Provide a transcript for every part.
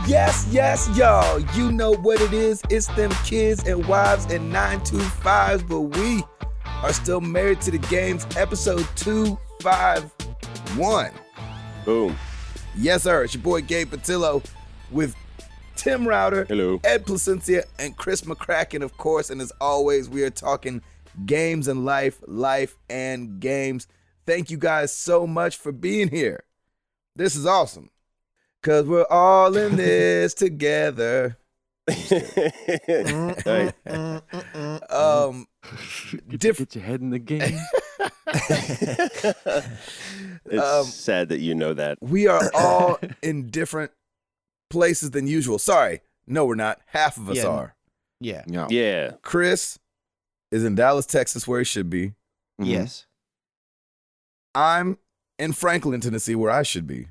Yes, y'all. You know what it is. It's them kids and wives and 925s, but we are still married to the games. Episode 251. Boom. Yes, sir. It's your boy Gabe Patillo with Tim Router, Hello. Ed Placencia, and Chris McCracken, of course. And as always, we are talking games and life and games. Thank you guys so much for being here. This is awesome. Because we're all in this together. Right. Get your head in the game. It's sad that you know that. We are all in different places than usual. Sorry. No, we're not. Half of us are. Yeah. No. Yeah. Chris is in Dallas, Texas, where he should be. Mhm. Yes. I'm in Franklin, Tennessee, where I should be.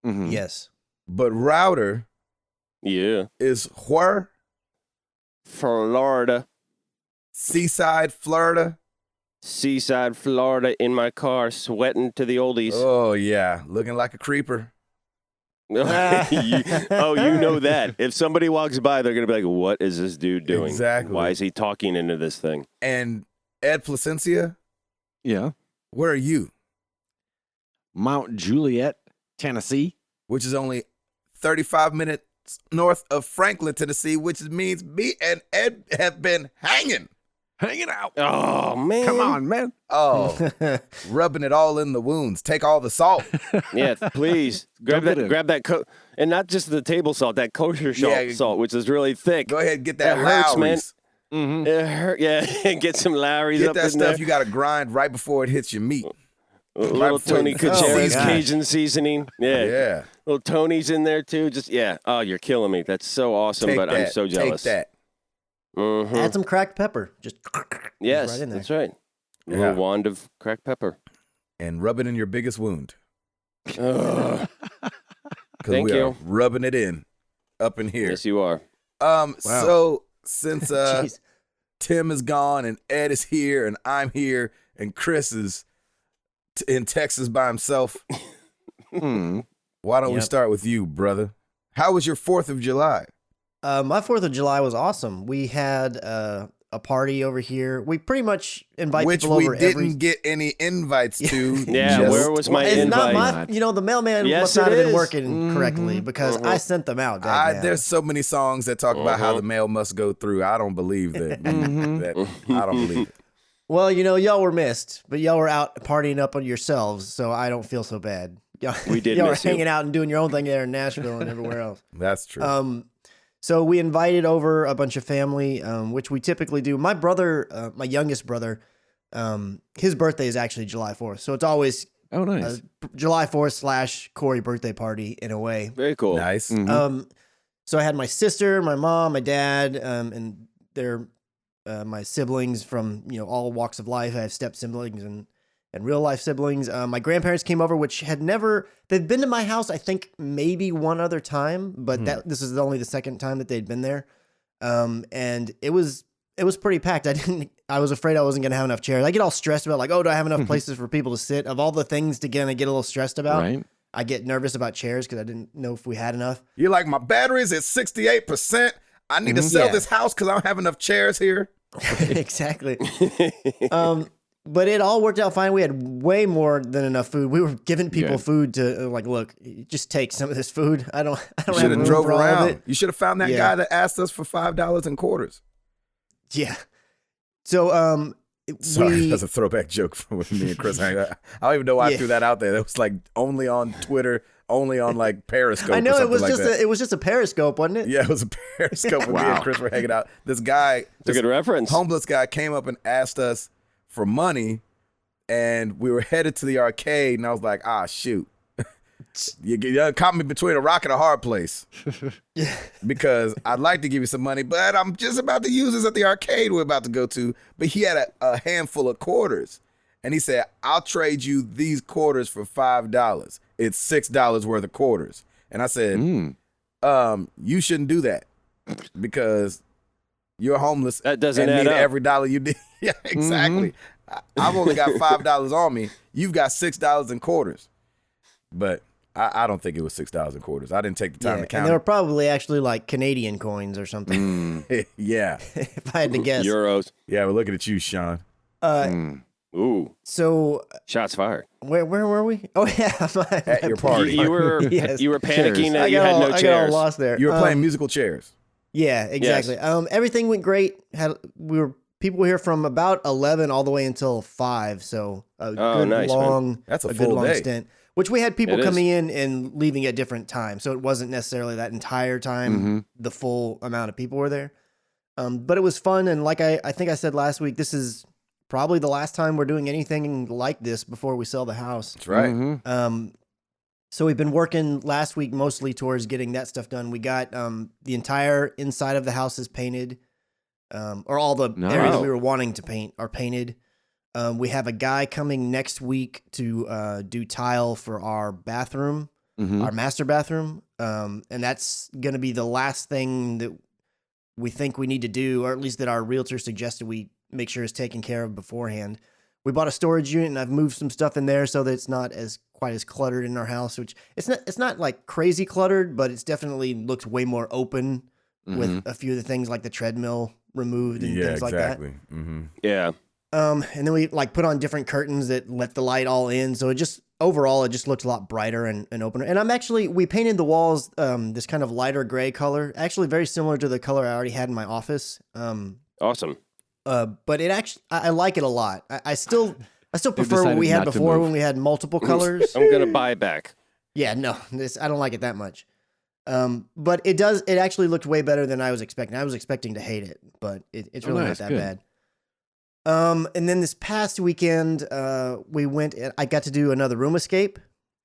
Mhm. Yes. But Router Yeah. is where? Florida. Seaside, Florida. Seaside, Florida, in my car, sweating to the oldies. Oh, yeah. Looking like a creeper. You know that. If somebody walks by, they're going to be like, what is this dude doing? Exactly. Why is he talking into this thing? And Ed Placencia, Yeah. where are you? Mount Juliet, Tennessee. Which is only 35 minutes north of Franklin, Tennessee, which means me and Ed have been hanging. Hanging out. Oh, man. Come on, man. Oh, rubbing it all in the wounds. Take all the salt. Yeah, please. Grab Dump it in. that, and not just the table salt, that kosher salt, which is really thick. Go ahead and get that It hurts, man. Lowry's. Mm-hmm. It hurt, yeah. Get some Lowry's Get up that in stuff there. you got to grind right before it hits your meat. A little before Tony you- Kuchera's Oh, gosh. Cajun seasoning. Yeah. Yeah. Little Tony's in there, too. Just, yeah. Oh, you're killing me. That's so awesome, Take but that. I'm so jealous. Take that. Mm-hmm. Add some cracked pepper. Just Yes, right in there. that's right. A Yeah. little wand of cracked pepper. And rub it in your biggest wound. Ugh. Because Thank we are you. rubbing it in up in here. Yes, you are. So since Jeez. Tim is gone and Ed is here and I'm here and Chris is in Texas by himself, Mm. why don't we Yep. start with you, brother? How was your 4th of July? My 4th of July was awesome. We had a party over here. We pretty much invite Which people we over didn't every. get any invites to. Yeah, just- where was my It's invite? not my. The mailman Yes, must not it have been is. working correctly because I sent them out. There's so many songs that talk about how the mail must go through. I don't believe that. I don't believe it. Well, y'all were missed, but y'all were out partying up on yourselves, so I don't feel so bad. Y'all, We did y'all were miss you. hanging out and doing your own thing there in Nashville and everywhere else. That's true. So we invited over a bunch of family, which we typically do. My brother, my youngest brother, his birthday is actually July 4th, so it's always Oh, nice. July 4th / Corey birthday party in a way. Very cool. Nice. Mhm. So I had my sister, my mom, my dad, and they're my siblings from all walks of life. I have step siblings and real life siblings. My grandparents came over, which they'd been to my house, I think maybe one other time, but this is only the second time that they'd been there. And it was pretty packed. I was afraid I wasn't gonna have enough chairs. I get all stressed about do I have enough places for people to sit? Of all the things to get a little stressed about, Right. I get nervous about chairs because I didn't know if we had enough. You're like, my battery's at 68%. I need to sell Yeah. this house because I don't have enough chairs here. Exactly. But it all worked out fine. We had way more than enough food. We were giving people Good. food to look, just take some of this food. I don't You have should room have drove for all of around. it. You should have found that Yeah. guy that asked us for $5 and quarters. Yeah. So Sorry, that's a throwback joke from when me and Chris hang out. I don't even know why I Yeah. threw that out there. That was like only on Twitter, only on like Periscope. I know or it something was like just that. it was just a Periscope, wasn't it? Yeah, it was a Periscope when me and Wow. Chris were hanging out. This guy, It's a this good reference. homeless guy came up and asked us for money, and we were headed to the arcade, and I was like, shoot. You caught me between a rock and a hard place because I'd like to give you some money, but I'm just about to use this at the arcade we're about to go to. But he had a handful of quarters, and he said, I'll trade you these quarters for $5. It's $6 worth of quarters. And I said, you shouldn't do that because you're homeless. That doesn't and add need up. every dollar you need. Yeah, exactly. I've only got $5 on me. You've got $6 in quarters. But I don't think it was 6,000 quarters. I didn't take the time to and count they were it. probably actually like Canadian coins or something. Yeah. If I had to guess. Euros. Yeah, we're looking at you, Sean. Ooh, So shots fired. where were we? Oh yeah, At your party. You were Yes. you were panicking Chairs. that you had no I got all chairs. lost there. You were playing musical chairs. Yeah, exactly. Everything went great. People were here from about 11 all the way until 5, so a good nice, man. long, That's a good full long day. stint. Which we had people It is. coming in and leaving at different times, so it wasn't necessarily that entire time the full amount of people were there. But it was fun, and like I think I said last week, this is probably the last time we're doing anything like this before we sell the house. That's right. Mm-hmm. So we've been working last week mostly towards getting that stuff done. We got the entire inside of the house is painted, or all the areas we were wanting to paint are painted. We have a guy coming next week to do tile for our bathroom, our master bathroom, and that's going to be the last thing that we think we need to do, or at least that our realtor suggested we make sure is taken care of beforehand. We bought a storage unit, and I've moved some stuff in there so that it's not quite as cluttered in our house. Which it's not like crazy cluttered, but it's definitely looks way more open with a few of the things like the treadmill removed and things like that. Mm-hmm. Yeah. And then we like put on different curtains that let the light all in. So it just overall it just looks a lot brighter and opener. And we painted the walls this kind of lighter gray color, actually very similar to the color I already had in my office. Awesome. But it actually I like it a lot. I still prefer what we decided had not to before move. when we had multiple colors. I'm gonna buy it back. Yeah, no, I don't like it that much. But it actually looked way better than I was expecting. I was expecting to hate it, but it's really nice, not that good. bad. And then this past weekend, we went. I got to do another room escape,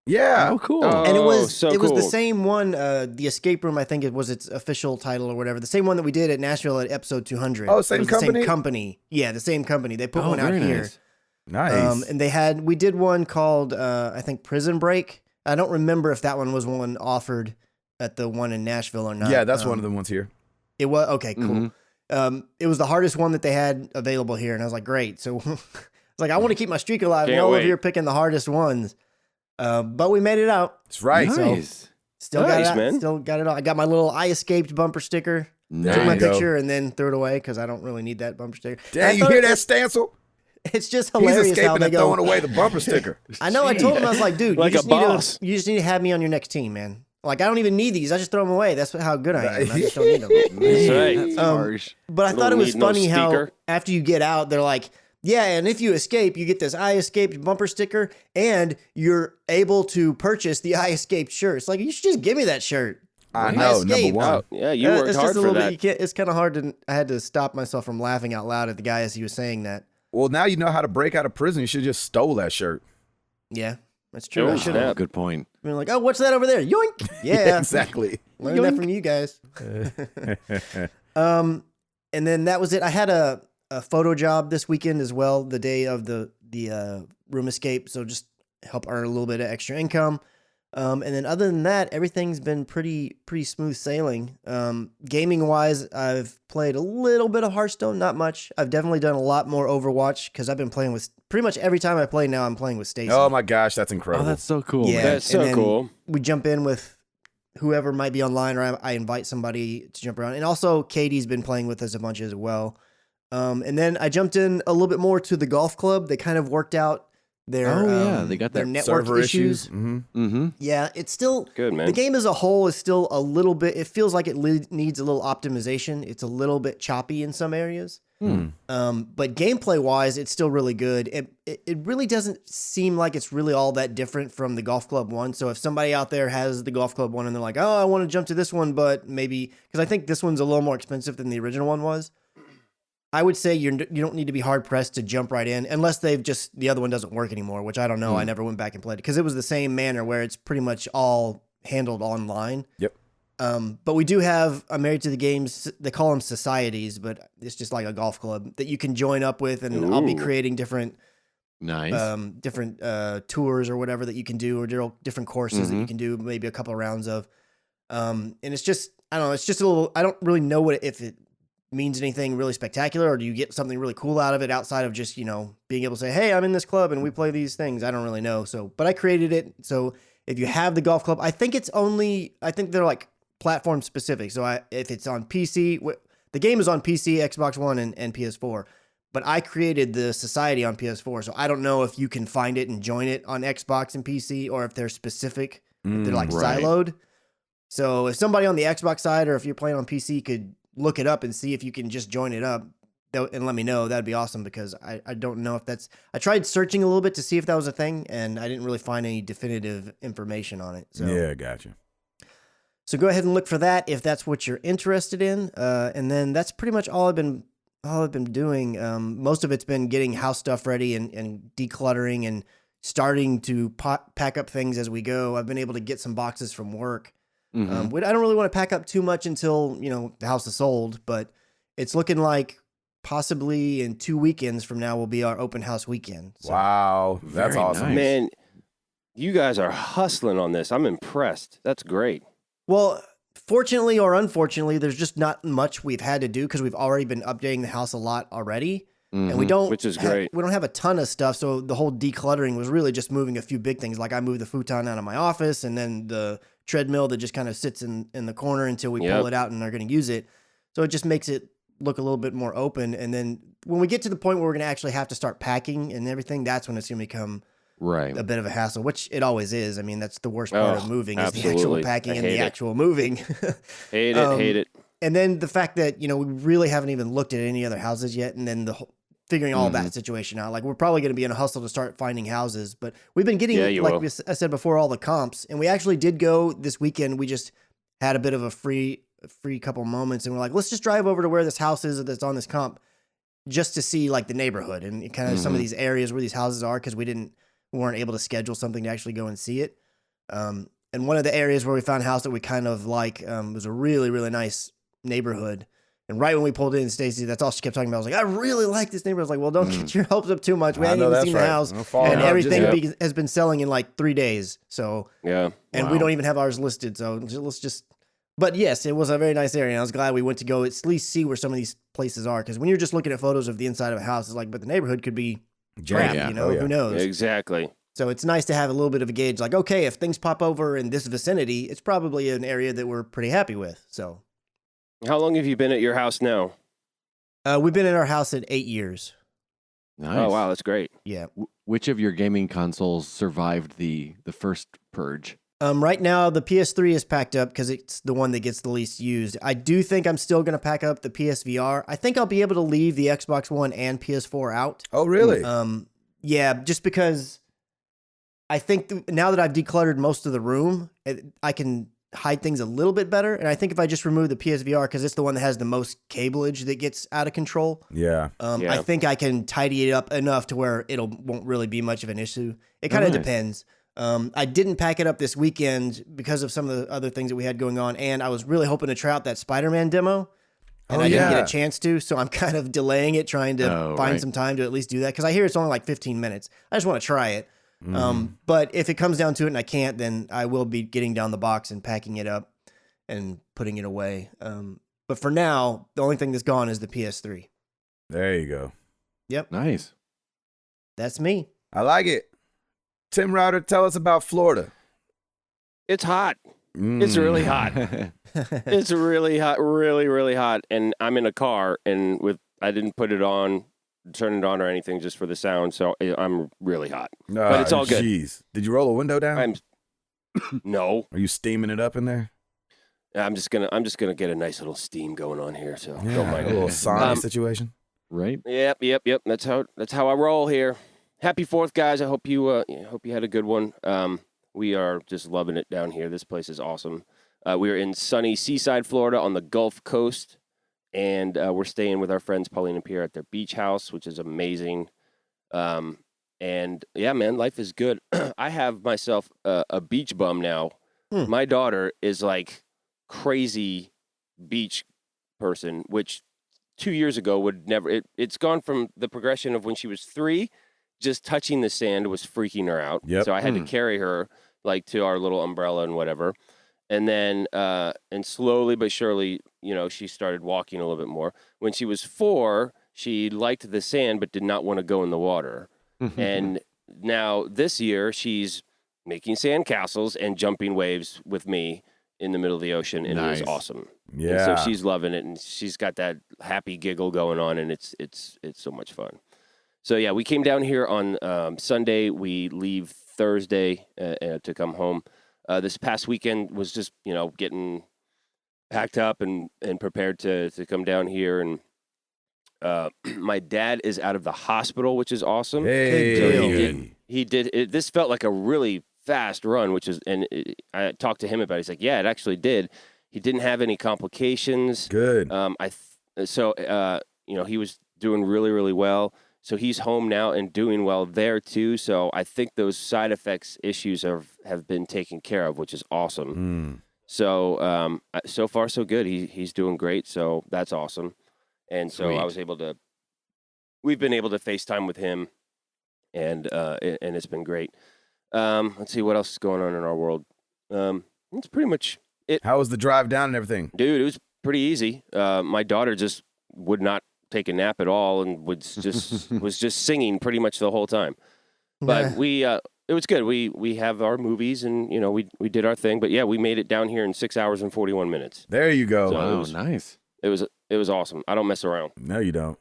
Yeah. Oh, cool. Oh, and it was so the cool. same one. The escape room, I think it was its official title or whatever. The same one that we did at Nashville at episode 200. Oh, It same was company? The same company. Yeah, the same company. They put Oh, one out very here. nice. Nice. And we did one called I think Prison Break. I don't remember if that one was one offered at the one in Nashville or not. Yeah, that's one of the ones here. It was okay, cool. It was the hardest one that they had available here, and I was like, great. So it's like I want to keep my streak alive. Can't and all wait. of you are picking the hardest ones, but we made it out. That's right. Nice. Still got Nice, it. man. Still got it all. I got my little "I escaped" bumper sticker. There Took you my go. picture and then threw it away because I don't really need that bumper sticker. And I Dang, you thought hear that, Stancil? It's just He's hilarious how escaping they and go. throwing away the bumper sticker. I know. I told him I was like, dude, Like you a just boss. you just need to have me on your next team, man. Like I don't even need these. I just throw them away. That's how good I am. I just don't need them. That's right. That's harsh. But I Don't thought it was need no funny how sticker. after you get out, they're like, yeah, and if you escape, you get this "I escaped" bumper sticker, and you're able to purchase the "I escaped" shirt. It's like you should just give me that shirt. I I know, number escaped. one. Oh, yeah, you worked it's hard just a for little that. bit. You can't. It's kind of hard to. I had to stop myself from laughing out loud at the guy as he was saying that. Well, now you know how to break out of prison. You should just stole that shirt. Yeah, that's true. Oh, I should snap. have Good point. been like, oh, what's that over there? Yoink. Yeah, exactly. learned that from you guys. And then that was it. I had a photo job this weekend as well, the day of the room escape. So just help earn a little bit of extra income. And then other than that, everything's been pretty smooth sailing. Gaming wise, I've played a little bit of Hearthstone, not much. I've definitely done a lot more Overwatch because I've been playing with pretty much every time I play now. I'm playing with Stacy. Oh my gosh, that's Oh, incredible. that's so cool. Yeah. man. That's so and then cool. We jump in with whoever might be online, or I invite somebody to jump around. And also, Katie's been playing with us a bunch as well. And then I jumped in a little bit more to the golf club. They kind of worked out their they got their that network Server issues. Mm-hmm. Mm-hmm. Yeah, it's still Good, man. the game as a whole is still a little bit. It feels like it needs a little optimization. It's a little bit choppy in some areas. But gameplay wise, it's still really good. It really doesn't seem like it's really all that different from the Golf Club one. So if somebody out there has the Golf Club one and they're like, oh, I want to jump to this one, but maybe because I think this one's a little more expensive than the original one was. I would say you don't need to be hard pressed to jump right in unless the other one doesn't work anymore, which I don't know. I never went back and played it because it was the same manner where it's pretty much all handled online. Yep. But we do have Married to the Games. They call them societies, but it's just like a golf club that you can join up with, and I'll be Ooh. creating different Nice. tours or whatever that you can do, or different courses that you can do, maybe a couple of rounds of. And it's just I don't know. It's just a little. I don't really know if it means anything really spectacular, or do you get something really cool out of it outside of just being able to say, hey, I'm in this club and we play these things. I don't really know. So, but I created it, so if you have the golf club, I think they're like platform specific. So if it's on PC, the game is on PC, Xbox One, and PS4. But I created the society on PS4, so I don't know if you can find it and join it on Xbox and PC, or if they're specific, if they're like right. siloed. So if somebody on the Xbox side, or if you're playing on PC, could look it up and see if you can just join it up and let me know, that'd be awesome, because I don't know if that's... I tried searching a little bit to see if that was a thing, and I didn't really find any definitive information on it. So. Yeah, gotcha. So go ahead and look for that if that's what you're interested in. And then that's pretty much all I've been doing. Most of it's been getting house stuff ready and decluttering and starting to pack up things as we go. I've been able to get some boxes from work. I don't really want to pack up too much until, the house is sold, but it's looking like possibly in 2 weekends from now will be our open house weekend. So. Wow. That's Very awesome. nice. Man, you guys are hustling on this. I'm impressed. That's great. Well, fortunately or unfortunately, there's just not much we've had to do because we've already been updating the house a lot already. And we don't, Which is great. We don't have a ton of stuff. So the whole decluttering was really just moving a few big things. Like I moved the futon out of my office, and then the treadmill that just kind of sits in the corner until we pull it out and are going to use it. So it just makes it look a little bit more open. And then when we get to the point where we're going to actually have to start packing and everything, that's when it's going to become a bit of a hassle, which it always is. I mean, that's the worst part of moving is the actual packing and the actual moving. Hate it. And then the fact that, we really haven't even looked at any other houses yet. And then figuring all that situation out. Like we're probably going to be in a hustle to start finding houses, but we've been getting, I said before, all the comps. And we actually did go this weekend. We just had a bit of a free couple moments, and we're like, let's just drive over to where this house is that's on this comp just to see like the neighborhood and kind of some of these areas where these houses are, because we weren't able to schedule something to actually go and see it. And one of the areas where we found a house that we kind of like was a really, really nice neighborhood. And right when we pulled in, Stacy, that's all she kept talking about. I was like, I really like this neighborhood. I was like, well, don't get your hopes up too much. We hadn't even seen the house. And everything has been selling in like 3 days. So, and we don't even have ours listed. So let's just... But yes, it was a very nice area. And I was glad we went to go at least see where some of these places are. Because when you're just looking at photos of the inside of a house, it's like, but the neighborhood could be crap, who knows? Exactly. So it's nice to have a little bit of a gauge. Like, okay, if things pop over in this vicinity, it's probably an area that we're pretty happy with. So... How long have you been at your house now? We've been in our house at 8 years. Nice. Oh, wow, that's great. Yeah. Which of your gaming consoles survived the first purge? Right now, the PS3 is packed up because it's the one that gets the least used. I do think I'm still going to pack up the PSVR. I think I'll be able to leave the Xbox One and PS4 out. Oh, really? Yeah, just because I think now that I've decluttered most of the room, I can hide things a little bit better. And I think if I just remove the PSVR, because it's the one that has the most cableage that gets out of control. Yeah. I think I can tidy it up enough to where won't really be much of an issue. It kind of depends. I didn't pack it up this weekend because of some of the other things that we had going on. And I was really hoping to try out that Spider-Man demo. And I didn't get a chance to. So I'm kind of delaying it, trying to find some time to at least do that. Because I hear it's only like 15 minutes. I just want to try it. But if it comes down to it and I can't, then I will be getting down the box and packing it up and putting it away. But for now, the only thing that's gone is the PS3. There you go. Yep. Nice. That's me. I like it. Tim Router, tell us about Florida. It's hot. It's really hot. It's really hot, really, really hot. And I'm in a car, and I didn't put it on, turn it on or anything, just for the sound. So I'm really hot, but it's all good. Jeez, did you roll a window down? No. Are you steaming it up in there? I'm just gonna get a nice little steam going on here. So Yeah, don't mind a it. little sauna situation. Right? Yep. That's how I roll here. Happy 4th, guys. I hope you had a good one. We are just loving it down here. This place is awesome. We are in sunny Seaside, Florida, on the Gulf Coast, and we're staying with our friends Pauline and Pierre at their beach house, which is amazing. And yeah, man, life is good. I have myself a beach bum now. My daughter is like crazy beach person, which 2 years ago would never. It's gone from the progression of when she was 3. Just touching the sand was freaking her out. Yep. So I had to carry her like to our little umbrella and whatever. And then, and slowly but surely, she started walking a little bit more. When she was 4, she liked the sand, but did not want to go in the water. And now this year she's making sandcastles and jumping waves with me in the middle of the ocean, and it was Nice. awesome. Yeah. And so she's loving it, and she's got that happy giggle going on, and it's so much fun. So yeah, we came down here on Sunday. We leave Thursday to come home. This past weekend was just getting packed up and prepared to come down here. And my dad is out of the hospital, which is awesome. Hey. So he did it. This felt like a really fast run, I talked to him about it. He's like, yeah, it actually did. He didn't have any complications. Good. He was doing really, really well. So he's home now and doing well there too. So I think those side effects issues have been taken care of, which is awesome. So so far so good. He's doing great. So that's awesome. And so Sweet. we've been able to FaceTime with him, and it's been great. Let's see what else is going on in our world. That's pretty much it. How was the drive down and everything? Dude, it was pretty easy. My daughter just would not take a nap at all and was just singing pretty much the whole time. But it was good. We have our movies, and we did our thing. But yeah, we made it down here in 6 hours and 41 minutes. There you go. So Wow, nice. It was awesome. I don't mess around. No, you don't.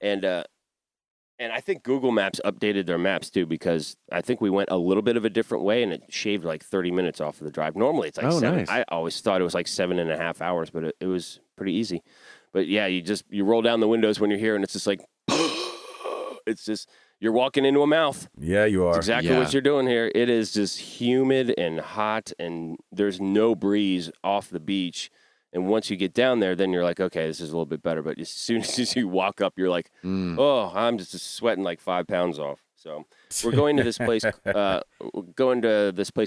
And I think Google Maps updated their maps too, because I think we went a little bit of a different way, and it shaved like 30 minutes off of the drive. Normally it's like 7. Nice. I always thought it was like 7.5 hours, but it was pretty easy. But yeah, you roll down the windows when you're here, and it's just like, it's just, you're walking into a mouth. Yeah, you are. That's exactly what you're doing here. It is just humid and hot, and there's no breeze off the beach. And once you get down there, then you're like, okay, this is a little bit better. But as soon as you walk up, you're like, oh, I'm just sweating like 5 pounds off. So we're going to this place.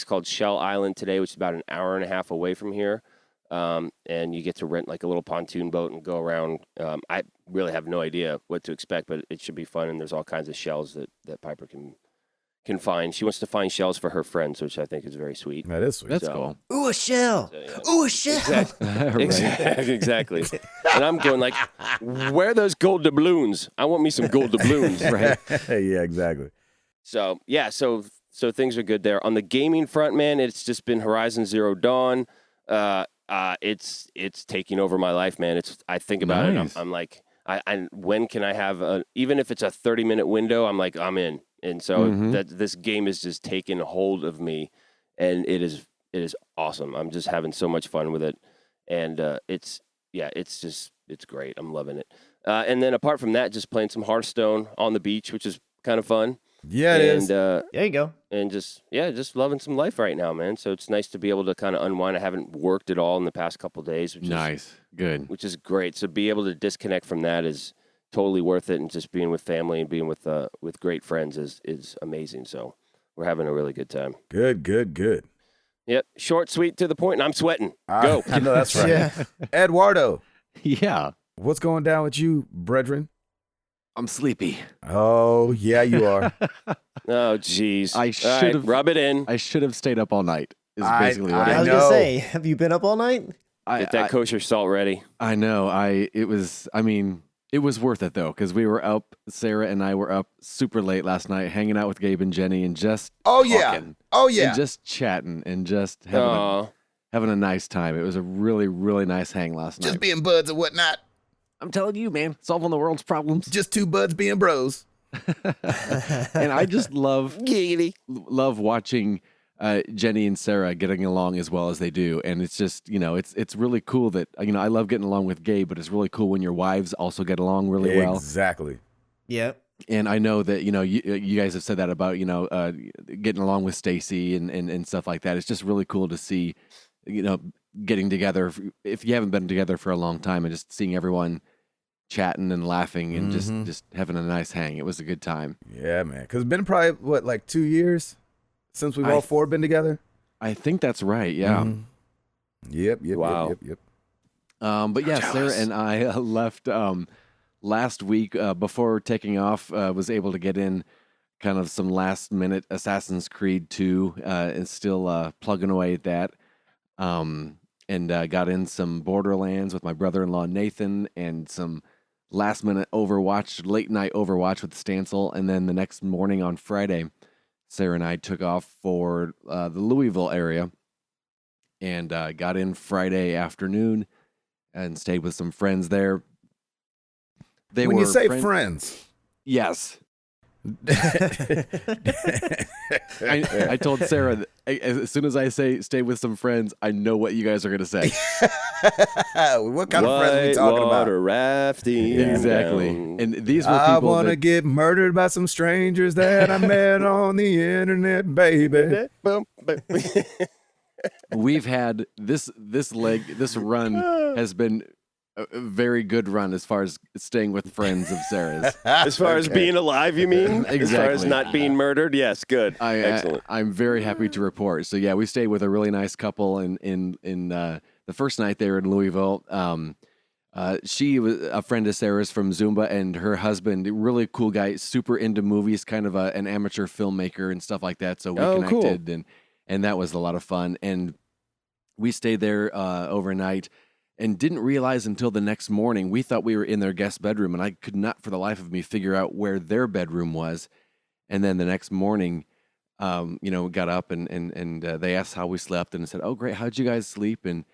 Called Shell Island today, which is about an hour and a half away from here. And you get to rent like a little pontoon boat and go around. I really have no idea what to expect, but it should be fun. And there's all kinds of shells that Piper can find. She wants to find shells for her friends, which I think is very sweet. That is sweet. That's cool. Ooh, a shell. So, yeah. Ooh, a shell. Exactly. And I'm going like, where are those gold doubloons? I want me some gold doubloons. Right. Yeah, exactly. So yeah, so things are good there. On the gaming front, man, it's just been Horizon Zero Dawn. It's taking over my life, man. I think about Nice. it. I'm like, when can I have even if it's a 30-minute window, I'm like, I'm in. And so this game is just taking hold of me, and it is awesome. I'm just having so much fun with it, and it's great. I'm loving it. And then apart from that, just playing some Hearthstone on the beach, which is kind of fun. Yeah, it is. There you go. And just loving some life right now, man. So it's nice to be able to kind of unwind. I haven't worked at all in the past couple of days, Nice. Good. which is great. So be able to disconnect from that is totally worth it, and just being with family and being with great friends is amazing. So we're having a really good time. Good. Yep, short, sweet, to the point, and I'm sweating. Ah, Go. I know that's right. Yeah. Eduardo, Yeah. what's going down with you, brethren? I'm sleepy. Oh, yeah, you are. Oh, jeez. I All right, should've- rub it in. I should have stayed up all night. Is I- basically what I I was I going to know. say, have you been up all night? Get that kosher salt ready. I know. It was worth it though, because we were up. Sarah and I were up super late last night, hanging out with Gabe and Jenny, and just Oh, yeah. talking, Oh, yeah. and just chatting, and just Oh, having a nice time. It was a really, really nice hang last night. being buds and whatnot. I'm telling you, man, solving the world's problems. Just two buds being bros. And I just love giggity. watching Jenny and Sarah getting along as well as they do, and it's just it's really cool that I love getting along with Gabe, but it's really cool when your wives also get along really well. Exactly. Yep. And I know that you guys have said that about getting along with Stacy and stuff like that. It's just really cool to see getting together if you haven't been together for a long time, and just seeing everyone chatting and laughing and just having a nice hang. It was a good time. Yeah, man. Because it's been probably, like 2 years since we've all four been together? I think that's right. Yeah. Mhm. Yep. Wow. Yep. But yeah, Sarah and I left last week before taking off. Was able to get in kind of some last minute Assassin's Creed 2 and still plugging away at that. And got in some Borderlands with my brother-in-law Nathan, and some last minute late night Overwatch with Stancil, and then the next morning on Friday, Sarah and I took off for the Louisville area and got in Friday afternoon and stayed with some friends there. When you say friends. Yes. I told Sarah that as soon as I say stay with some friends, I know what you guys are going to say. What kind of friends are we talking about? Water rafting. Exactly. And these were I people want to get murdered by some strangers that I met on the internet, baby. We've had this run has been a very good run as far as staying with friends of Sarah's. As far as being alive, you mean? Exactly. As far as not being murdered? Yes, good. Excellent. I'm very happy to report. So yeah, we stayed with a really nice couple in the first night they were in Louisville. She was a friend of Sarah's from Zumba, and her husband, really cool guy, super into movies, kind of an amateur filmmaker and stuff like that. So we connected, cool. and that was a lot of fun. And we stayed there overnight. And didn't realize until the next morning, we thought we were in their guest bedroom, and I could not for the life of me figure out where their bedroom was. And then the next morning, got up and they asked how we slept, and I said, "Oh, great, how'd you guys sleep?" And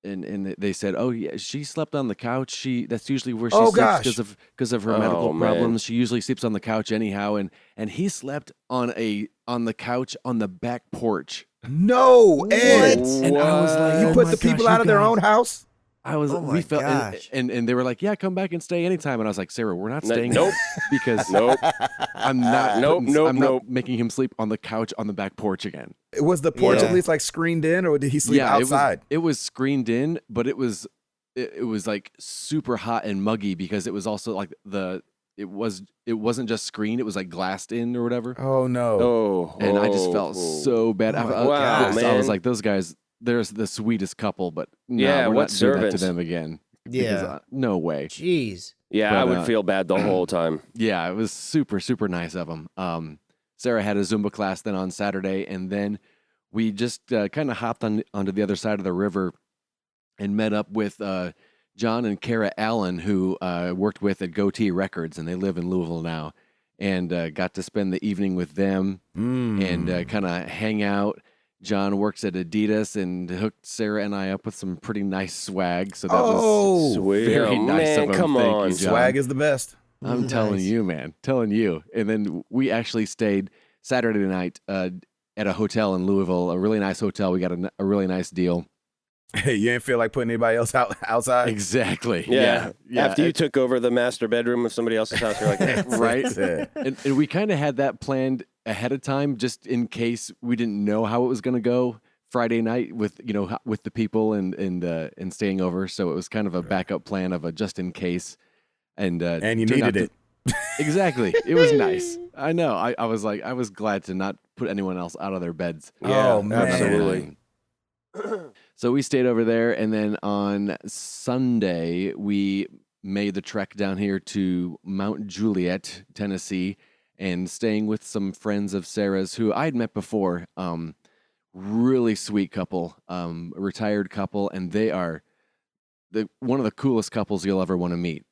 they said, "Oh, yeah, she slept on the couch. That's usually where she sleeps because of her medical problems. She usually sleeps on the couch anyhow." And he slept on the couch on the back porch. No, Ed. And I was like, you put the people out of their own house? We felt, and they were like, "Yeah, come back and stay anytime." And I was like, "Sarah, we're not staying." Nope. Because I'm not. I'm not making him sleep on the couch on the back porch again. Was the porch at least like screened in, or did he sleep outside? It was screened in, but it was like super hot and muggy because it was also like it wasn't just screened, it was like glassed in or whatever. Oh no. And I just felt so bad. Wow, man. I was like, those guys, they're the sweetest couple, but yeah, we're what not doing that servants? to them again. Yeah. Because, no way. Jeez. Yeah, But, I would feel bad the whole time. Yeah, it was super, super nice of them. Sarah had a Zumba class then on Saturday, and then we just kind of hopped onto the other side of the river and met up with John and Kara Allen, who worked with at Goatee Records, and they live in Louisville now, and got to spend the evening with them and kind of hang out. John works at Adidas and hooked Sarah and I up with some pretty nice swag, so that was sweet. very nice of him. Come Thank on. you, John. Swag is the best. I'm telling you, man. Telling you. And then we actually stayed Saturday night at a hotel in Louisville, a really nice hotel. We got a really nice deal. Hey, you ain't feel like putting anybody else outside? Exactly. Yeah. After you took over the master bedroom of somebody else's house, you're like, right? And we kind of had that planned ahead of time just in case we didn't know how it was going to go Friday night with the people and staying over. So it was kind of a backup plan of a just in case. And you needed it. Exactly. It was nice. I know. I was like, I was glad to not put anyone else out of their beds. Yeah, man. absolutely. So we stayed over there, and then on Sunday we made the trek down here to Mount Juliet, Tennessee, and staying with some friends of Sarah's who I'd met before. Really sweet couple, retired couple, and they are one of the coolest couples you'll ever want to meet.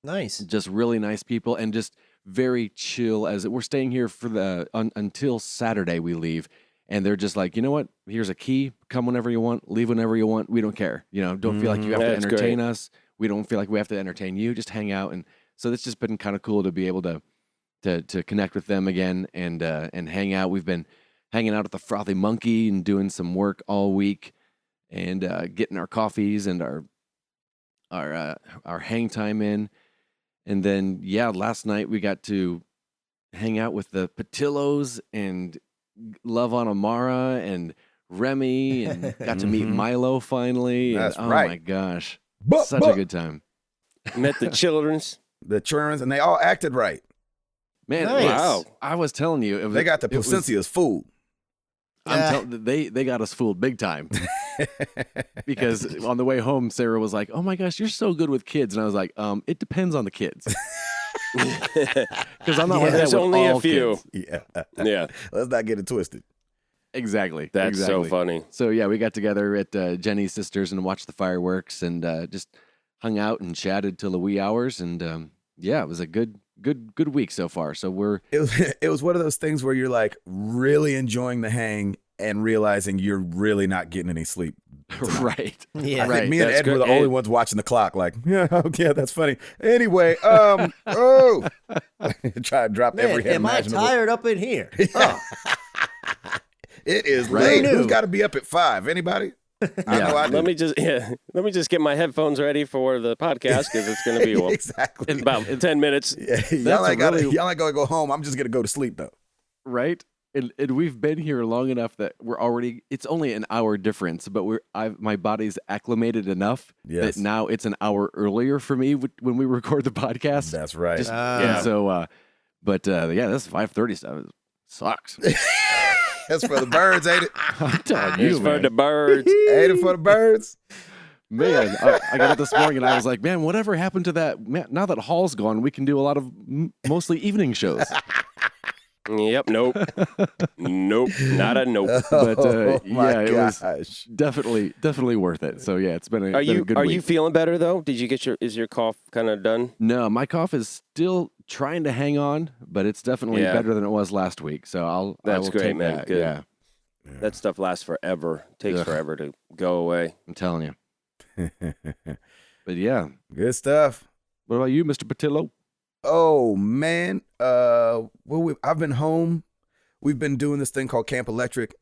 Nice. Just really nice people, and just very chill. As we're staying here for until Saturday, we leave. And they're just like, you know what? Here's a key. Come whenever you want. Leave whenever you want. We don't care. Don't feel like you have to entertain us. We don't feel like we have to entertain you. Just hang out. And so it's just been kind of cool to be able to connect with them again and hang out. We've been hanging out at the Frothy Monkey and doing some work all week and getting our coffees and our hang time in. And then last night we got to hang out with the Patillos and love on Amara and Remy and got to meet Milo finally. That's and, right. Oh my gosh. But Such a good time. Met the children's. The children, and they all acted right. Man, Nice. wow. I was telling you. They got the Placencia's fooled. They got us fooled big time. Because on the way home, Sarah was like, "Oh my gosh, you're so good with kids." And I was like, it depends on the kids. Because I'm not like that There's with only all a few. kids. Yeah. Let's not get it twisted. Exactly. That's so funny. So yeah, we got together at Jenny's sisters and watched the fireworks and just hung out and chatted till the wee hours. And it was a good good week so far. So we're it was one of those things where you're like really enjoying the hang and realizing you're really not getting any sleep. right. Yeah. I Right. think me and That's Ed were good. the only ones watching the clock. Like, yeah, that's funny. Anyway, try to drop every head am I imaginable. tired up in here? Oh, It is Right. late. Who knew? Who's got to be up at 5? Anybody? I know I do. Let me just get my headphones ready for the podcast because it's going to be exactly. in about 10 minutes. Yeah, y'all That's ain't gotta, really- y'all ain't gonna go home. I'm just gonna go to sleep though. Right. And we've been here long enough that we're already. It's only an hour difference, but my body's acclimated enough Yes. that now it's an hour earlier for me when we record the podcast. That's right. Just- Yeah. And so, yeah, this 5:30 stuff sucks. That's for the birds, ain't it? I'm telling It's you, for man. the birds. Ain't it for the birds? Man, I got up this morning and I was like, man, whatever happened to that? Man, now that Hall's gone, we can do a lot of mostly evening shows. Yep. Nope. Nope. Not a nope. But Oh, my yeah, it was gosh. definitely worth it. So yeah, it's been a, Are been a you good are week. you feeling better though? Did you get is your cough kind of done? No, my cough is still trying to hang on, but it's definitely Yeah. better than it was last week. So I That's will great, take man. that. Good. Yeah, That stuff lasts forever. Takes Ugh. forever to go away. I'm telling you. But yeah, Good stuff. what about you, Mr. Patillo? Oh man. I've been home. We've been doing this thing called Camp Electric,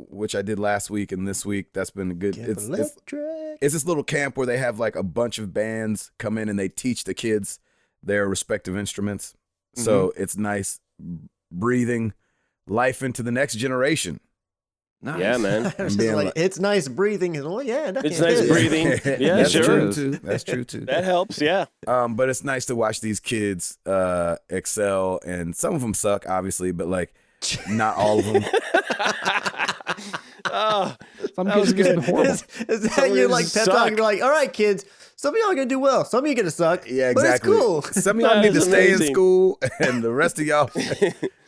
which I did last week and this week. That's been good. Camp It's Electric. this little camp where they have like a bunch of bands come in and they teach the kids their respective instruments. So it's nice breathing life into the next generation. Nice. Yeah, man. I was being just like, like- it's nice breathing. Oh, yeah, It's nice breathing. Yeah, That's sure. true too. That's true too. That helps. Yeah. But it's nice to watch these kids excel, and some of them suck, obviously, but like not all of them. Oh, Some That was kids are just good. horrible. Is that Some of you you like pep suck. talk? You're like, all right, kids. Some of y'all are gonna do well. Some of you are gonna suck. Yeah, exactly. But it's cool. Some of y'all That need to is stay in amazing. school, and the rest of y'all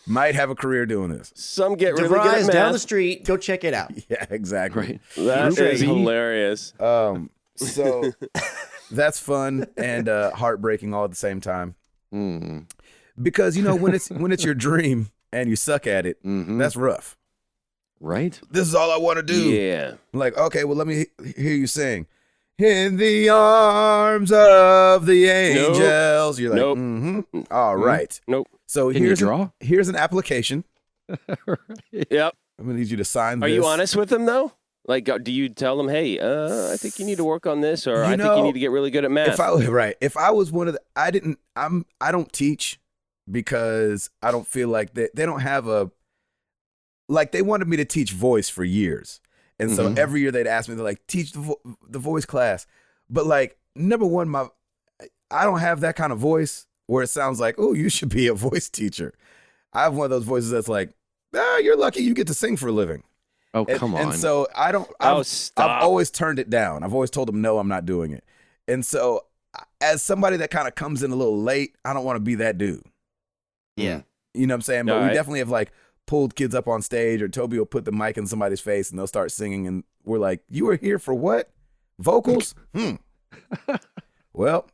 might have a career doing this. some get really good DeVry's at down the math. street. Go check it out. Yeah, exactly. Right. That Group is B. hilarious. So that's fun and heartbreaking all at the same time, Mm. because when it's your dream and you suck at it, Mhm. that's rough. Right. This is all I want to do. Yeah. I'm like, okay, well, let me hear you sing. In the arms of the angels. You're like, Nope. mm-hmm. All right. Nope. So Can you here's draw? here's an application. Yep. I'm gonna need you to sign Are this. you honest with them though? Like, do you tell them, "Hey, I think you need to work on this," or "I think you need to get really good at math"? If I was one of the, I don't teach because I don't feel like they don't have a, like they wanted me to teach voice for years. And so Mhm. every year they'd ask me, they're like, teach the voice class. But like, number one, I don't have that kind of voice where it sounds like, oh, you should be a voice teacher. I have one of those voices that's like, you're lucky you get to sing for a living. Oh, come on. And so I don't, Oh, I've stop. always turned it down. I've always told them, no, I'm not doing it. And so as somebody that kind of comes in a little late, I don't want to be that dude. Yeah. You know what I'm saying? But All we right. definitely have like pulled kids up on stage, or Toby will put the mic in somebody's face and they'll start singing. And we're like, you were here for what? Vocals? Well,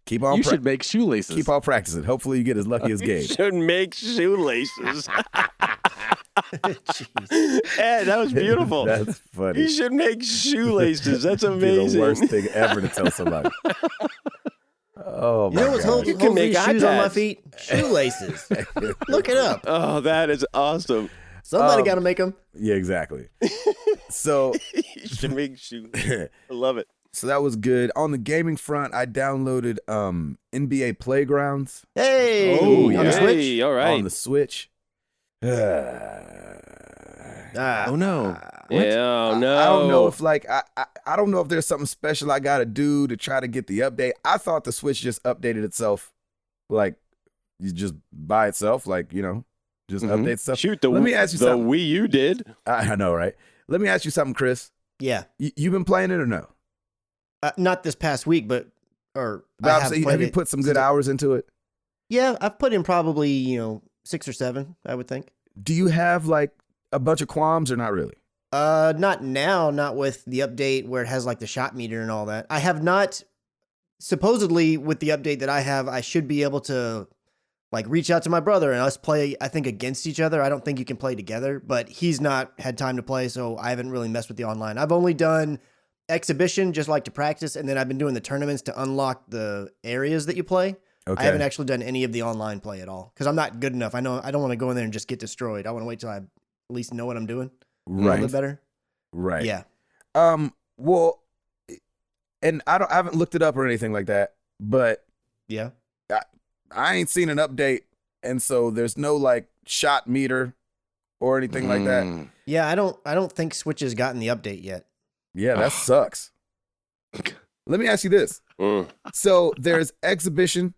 keep on you should make shoelaces. keep on practicing. Hopefully you get as lucky as You Gabe. should make shoelaces. Jeez. Ed, that was beautiful. That's funny. You should make shoelaces. That's It'd be amazing. the worst thing ever to tell somebody. Oh You my know what's God. holds You can make these shoes on my iPads. feet? Shoelaces. Look it up. Oh, that is awesome. Somebody Um, got to make them. Yeah, exactly. So You should make shoelaces. I love it. so that was good. On the gaming front, I downloaded NBA Playgrounds Hey, Oh, on the hey, Switch. all right. on the Switch. Oh no. Yeah, oh, no. I don't know if like I don't know if there's something special I gotta do to try to get the update. I thought the Switch just updated itself, like you just by itself, like just Mhm. update stuff. Shoot, the Let me ask you the something. Wii U did. I know, right? Let me ask you something, Chris. Yeah. You been playing it or no? Not this past week, but But I I'm have saying, played have you it put some good since- hours into it? Yeah, I've put in probably 6 or 7. I would think. Do you have like a bunch of qualms or not really? Not now. Not with the update where it has like the shot meter and all that. I have not supposedly with the update that I have, I should be able to like reach out to my brother and us play, I think, against each other. I don't think you can play together, but he's not had time to play, so I haven't really messed with the online. I've only done exhibition, just like to practice, and then I've been doing the tournaments to unlock the areas that you play. Okay. I haven't actually done any of the online play at all because I'm not good enough. I know I don't want to go in there and just get destroyed. I want to wait till I at least know what I'm doing a little bit better. Right. Yeah. Well, and I haven't looked it up or anything like that, but Yeah. I ain't seen an update, and so there's no like shot meter or anything like that. Yeah, I don't think Switch has gotten the update yet. Yeah, that sucks. Let me ask you this. So there's exhibition,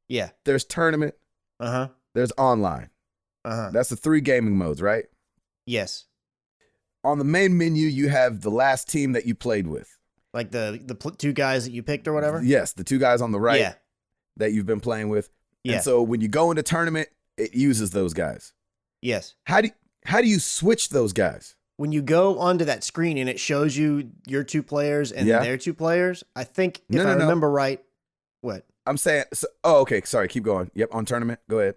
Yeah. there's tournament, there's online. That's the 3 gaming modes, right? Yes. On the main menu, you have the last team that you played with. Like the 2 guys that you picked or whatever? Yes, the 2 guys on the right Yeah. that you've been playing with. Yeah. And so when you go into tournament, it uses those guys. Yes. How do you switch those guys? When you go onto that screen and it shows you your 2 players and their 2 players, I think if I remember right, what? I'm saying, okay, sorry, keep going. Yep, on tournament, go ahead.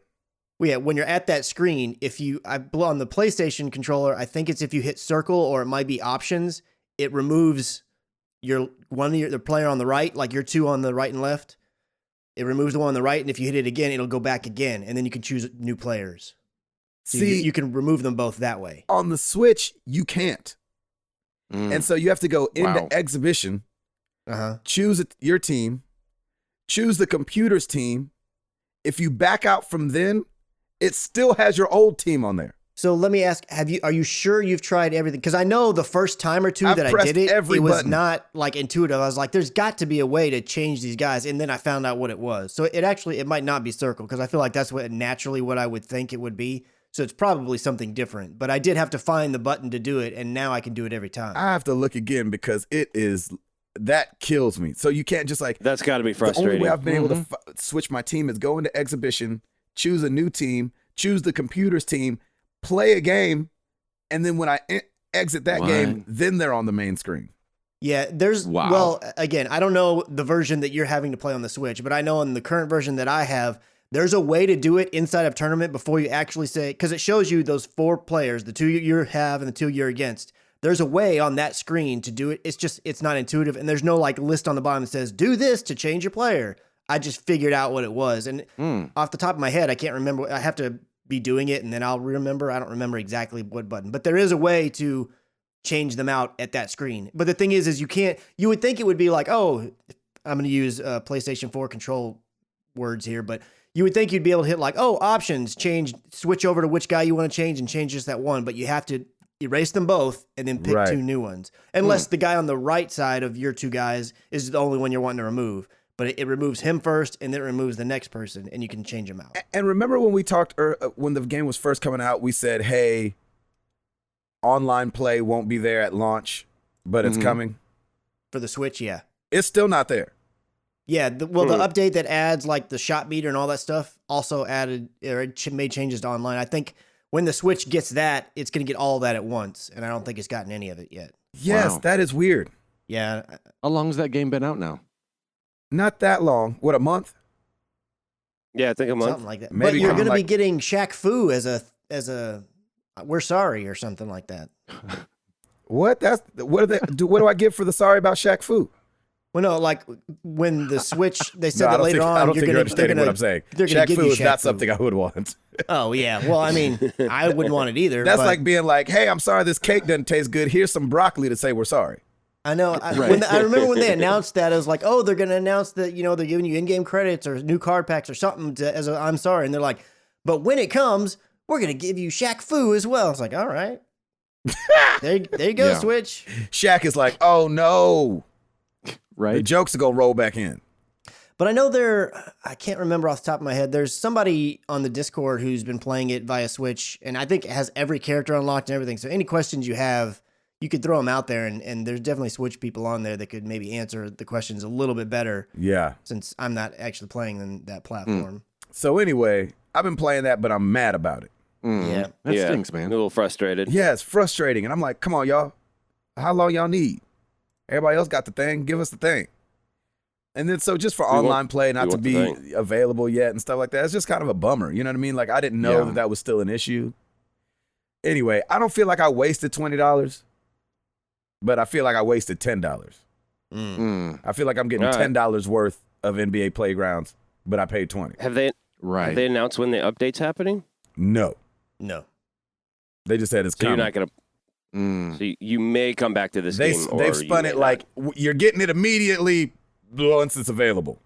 Well, yeah, when you're at that screen, on the PlayStation controller, I think it's if you hit circle or it might be options, it removes the player on the right, like your 2 on the right and left. It removes the one on the right, and if you hit it again, it'll go back again, and then you can choose new players. So you can remove them both that way. On the Switch, you can't. And so you have to go into exhibition, choose your team, choose the computer's team. If you back out from then, it still has your old team on there. So let me ask, are you sure you've tried everything? Because I know the first time or 2 that I did it, it was not like intuitive. I was like, there's got to be a way to change these guys. And then I found out what it was. So it might not be circle because I feel like that's what I would think it would be. So it's probably something different. But I did have to find the button to do it. And now I can do it every time. I have to look again because that kills me. So you can't just like. That's got to be frustrating. The only way I've been able to switch my team is go into exhibition, choose a new team, choose the computer's team, play a game, and then when I exit that game, then they're on the main screen. Yeah, well, again, I don't know the version that you're having to play on the Switch, but I know in the current version that I have, there's a way to do it inside of tournament before you actually say, because it shows you those 4 players, the 2 you have and the 2 you're against. There's a way on that screen to do it. It's not intuitive, and there's no like list on the bottom that says, do this to change your player. I just figured out what it was, and off the top of my head, I can't remember. I have to be doing it and then I'll remember. I don't remember exactly what button, but there is a way to change them out at that screen. But the thing is you would think it would be like, oh, I'm going to use PlayStation 4 control words here, but you would think you'd be able to hit like, oh, options, switch over to which guy you want to change and change just that one, but you have to erase them both and then pick 2 new ones. Unless the guy on the right side of your 2 guys is the only one you're wanting to remove. But it removes him first, and then it removes the next person, and you can change them out. And remember when we talked, when the game was first coming out, we said, hey, online play won't be there at launch, but it's coming? For the Switch, yeah. It's still not there. Yeah, the update that adds like the shot meter and all that stuff also made changes to online. I think when the Switch gets that, it's going to get all that at once, and I don't think it's gotten any of it yet. Yes, that is weird. Yeah. How long has that game been out now? Not that long. What, a month? Yeah, I think a month. Something like that. Maybe but you're going to be getting Shaq Fu as a we're sorry or something like that. What? What do I get for the sorry about Shaq Fu? Well, no, like when the Switch, they said No, that later on. I don't think you're understanding what I'm saying. Shaq Fu is not something I would want. Oh, yeah. Well, I mean, I wouldn't want it either. That's like being like, hey, I'm sorry this cake doesn't taste good. Here's some broccoli to say we're sorry. I know. I remember when they announced that, I was like, oh, they're going to announce that, they're giving you in-game credits or new card packs or something as a I'm sorry. And they're like, but when it comes, we're going to give you Shaq Fu as well. It's like, all right. there you go, Switch. Shaq is like, oh, no. Right. The jokes are going to roll back in. But I know I can't remember off the top of my head, there's somebody on the Discord who's been playing it via Switch, and I think it has every character unlocked and everything. So any questions you have, you could throw them out there, and there's definitely Switch people on there that could maybe answer the questions a little bit better. Yeah. Since I'm not actually playing in that platform. So anyway, I've been playing that, but I'm mad about it. Yeah. That stinks, man. A little frustrated. Yeah, it's frustrating. And I'm like, come on, y'all. How long y'all need? Everybody else got the thing. Give us the thing. And then so just for We online want- play not we to want the be thing. available yet and stuff like that, it's just kind of a bummer. You know what I mean? Like I didn't know that was still an issue. Anyway, I don't feel like I wasted $20, but I feel like I wasted $10. I feel like I'm getting All right. $10 worth of NBA Playgrounds, but I paid $20. Have they announced when the update's happening? No, No. they just said it's So coming. you're not gonna. So you may come back to this game. Or They've you spun may it not. like you're getting it immediately once it's available.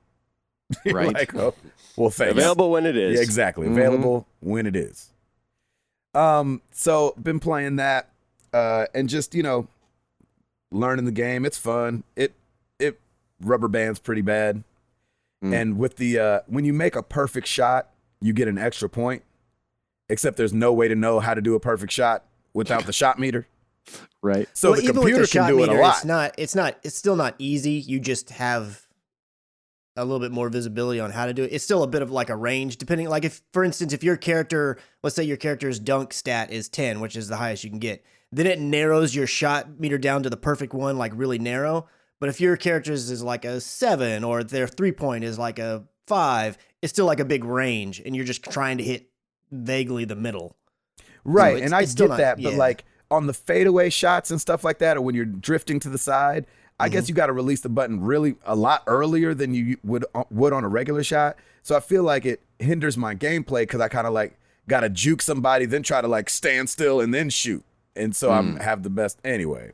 You're Right. like, oh, well, thanks. available when it is. Yeah, exactly. Mhm. Available when it is. So been playing that, and just learning the game. It's fun. It rubber bands pretty bad, and with the when you make a perfect shot, you get an extra point. Except there's no way to know how to do a perfect shot without the shot meter. Right. So Well, the even with computer the can shot do it a meter, lot. It's still not easy. You just have a little bit more visibility on how to do it. It's still a bit of like a range, depending. Like if, for instance, if your character, let's say your character's dunk stat is 10, which is the highest you can get, then it narrows your shot meter down to the perfect one, like really narrow. But if your character's is like a 7 or their 3-point is like a 5, it's still like a big range, and you're just trying to hit vaguely the middle. Right, it's- and I it's still get not- that, but yeah. like on the fadeaway shots and stuff like that, or when you're drifting to the side, I Mm-hmm. guess you got to release the button really a lot earlier than you would on a regular shot. So I feel like it hinders my gameplay because I kind of like got to juke somebody, then try to like stand still and then shoot, and so I'm have the best anyway.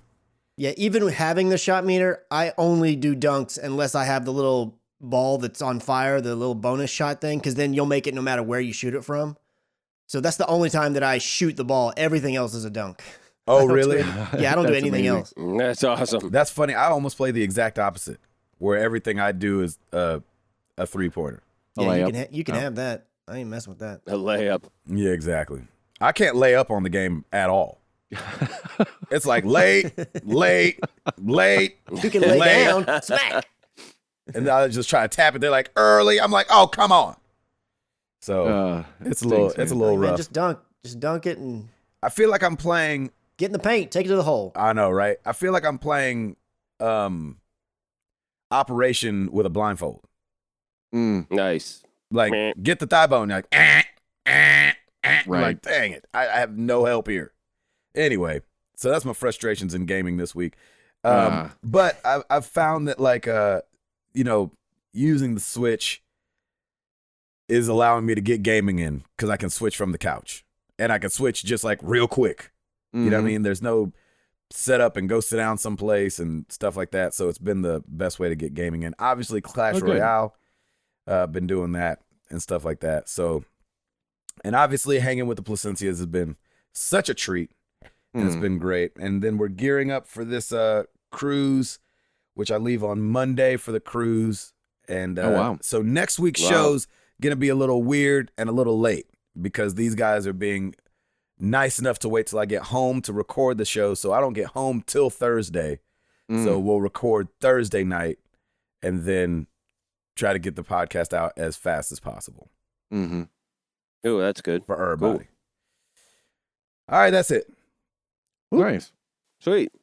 Yeah, even with having the shot meter, I only do dunks unless I have the little ball that's on fire, the little bonus shot thing, because then you'll make it no matter where you shoot it from. So that's the only time that I shoot the ball. Everything else is a dunk. Oh, really? Yeah, I don't do That's anything amazing. else. That's awesome. That's funny. I almost play the exact opposite, where everything I do is a 3-pointer. A Yeah, layup. you can Oh. have that. I ain't messing with that. A layup. Yeah, exactly. I can't lay up on the game at all. It's like late, late, late. You can lay Lay. down, smack. And I just try to tap it. They're like early. I'm like, oh, come on. So it's a little stinks, man. rough. Man, just dunk it and I feel like I'm playing. get in the paint. Take it to the hole. I know, right? I feel like I'm playing Operation with a blindfold. Nice. Like Meh. get the thigh bone. You're like, I'm Right. like, dang it, I have no help here. Anyway, so that's my frustrations in gaming this week. But I've found that like using the Switch is allowing me to get gaming in because I can switch from the couch and I can switch just like real quick. You know what I mean? There's no setup and go sit down someplace and stuff like that. So it's been the best way to get gaming in. Obviously, Clash good. Royale, been doing that and stuff like that. So, and obviously, hanging with the Placencias has been such a treat, and it's been great. And then we're gearing up for this cruise, which I leave on Monday for the cruise. And Oh, wow. so next week's Wow. show's gonna be a little weird and a little late because these guys are being nice enough to wait till I get home to record the show, so I don't get home till Thursday. So we'll record Thursday night and then try to get the podcast out as fast as possible Oh, that's good. for everybody. Cool. All right, that's it. Nice. Sweet.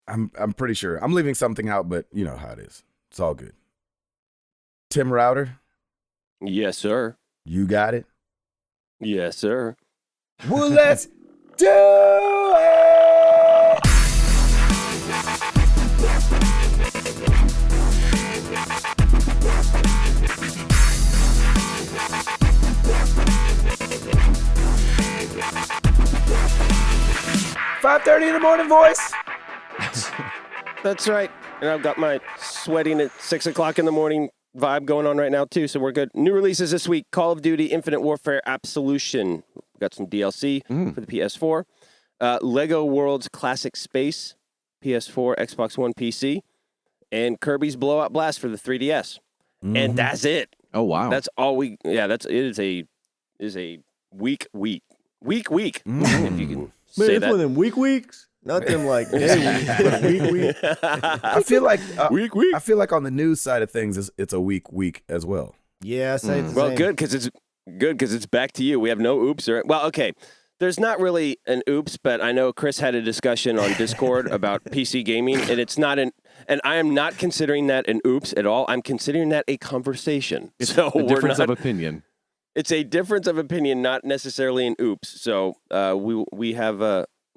I'm pretty sure I'm leaving something out, but you know how it is. It's all good. Tim Router, Yes, sir. you got it. Yes, sir. Well, let's do it. $5:30 in the morning, voice. That's right. And I've got my sweating at 6 o'clock in the morning vibe going on right now, too. So we're good. New releases this week: Call of Duty Infinite Warfare Absolution. We've got some DLC for the PS4. Lego World's Classic Space, PS4, Xbox One, PC. And Kirby's Blowout Blast for the 3DS. And that's it. Oh wow. That's all we. Yeah, it is a week. If you can Man, say it's one of that. them weeks. Not them like day week. I feel like Week. I feel like on the news side of things, it's a week as well. Yeah, I say it's the Well, same. good because it's back to you. We have no oops or well, okay. There's not really an oops, but I know Chris had a discussion on Discord about PC gaming, and it's not and I am not considering that an oops at all. I'm considering that a conversation. It's so a difference of opinion. It's a difference of opinion, not necessarily an oops. So we have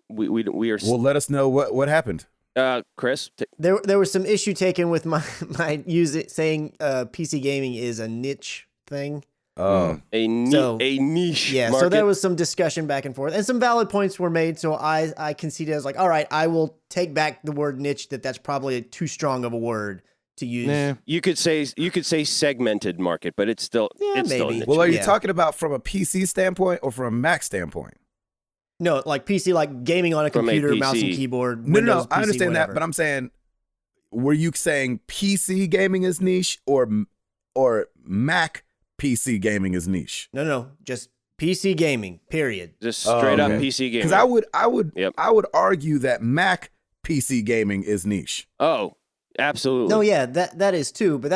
we are. Well, let us know what happened. Chris, There was some issue taken with my saying PC gaming is a niche thing. a niche. Yeah, market. so there was some discussion back and forth, and some valid points were made. So I conceded, I was like, all right, I will take back the word niche. That's probably too strong of a word to use. Nah. You could say segmented market, but it's still it's still a maybe. niche. Well, are you Yeah. talking about from a PC standpoint or from a Mac standpoint? No, like PC, like gaming on a From a computer, mouse and PC. keyboard. No, Windows, I PC, understand whatever. that, but I'm saying, were you saying PC gaming is niche or Mac PC gaming is niche? No, just PC gaming. Period. Just straight up okay. PC gaming. Because Yep. I would argue that Mac PC gaming is niche. Oh, absolutely. No, yeah, that is too, but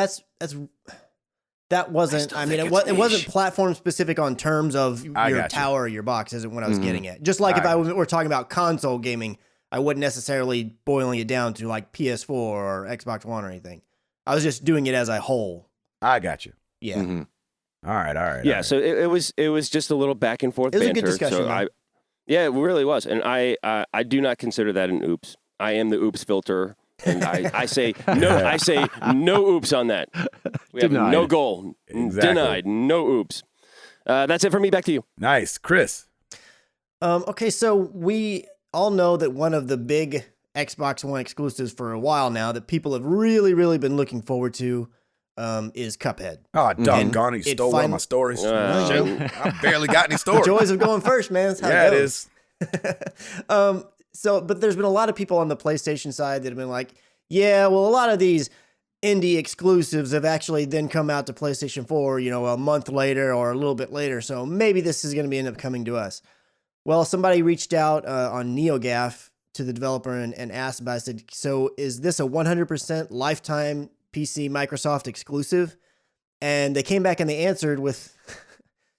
that wasn't. still I mean, think it it's wasn't niche. platform specific on terms of I your got you. tower or your box. Isn't what I was Mhm. getting at. Just like if I were talking about console gaming, I wouldn't necessarily boiling it down to like PS4 or Xbox One or anything. I was just doing it as a whole. I got you. Yeah. Mhm. All right. Yeah, all right. so it was just a little back and forth It was a banter. good discussion, So though. yeah, it really was, and I do not consider that an oops. I am the oops filter, and I say no. I say no oops on that. We have Denied. no goal. Exactly. Denied. No oops. That's it for me. Back to you. Nice, Chris. Okay, so we all know that one of the big Xbox One exclusives for a while now that people have really, really been looking forward to is Cuphead. Oh, doggone it! You it stole one of fin- my stories. Uh, Shoot, I barely got any stories. Joys of going first, man. That's how Yeah, it it goes. is. But there's been a lot of people on the PlayStation side that have been like, yeah, well, a lot of these indie exclusives have actually then come out to PlayStation 4, a month later or a little bit later. So maybe this is going to be end up coming to us. Well, somebody reached out on NeoGAF to the developer and asked about it. Said, so is this a 100% lifetime PC Microsoft exclusive? And they came back and they answered with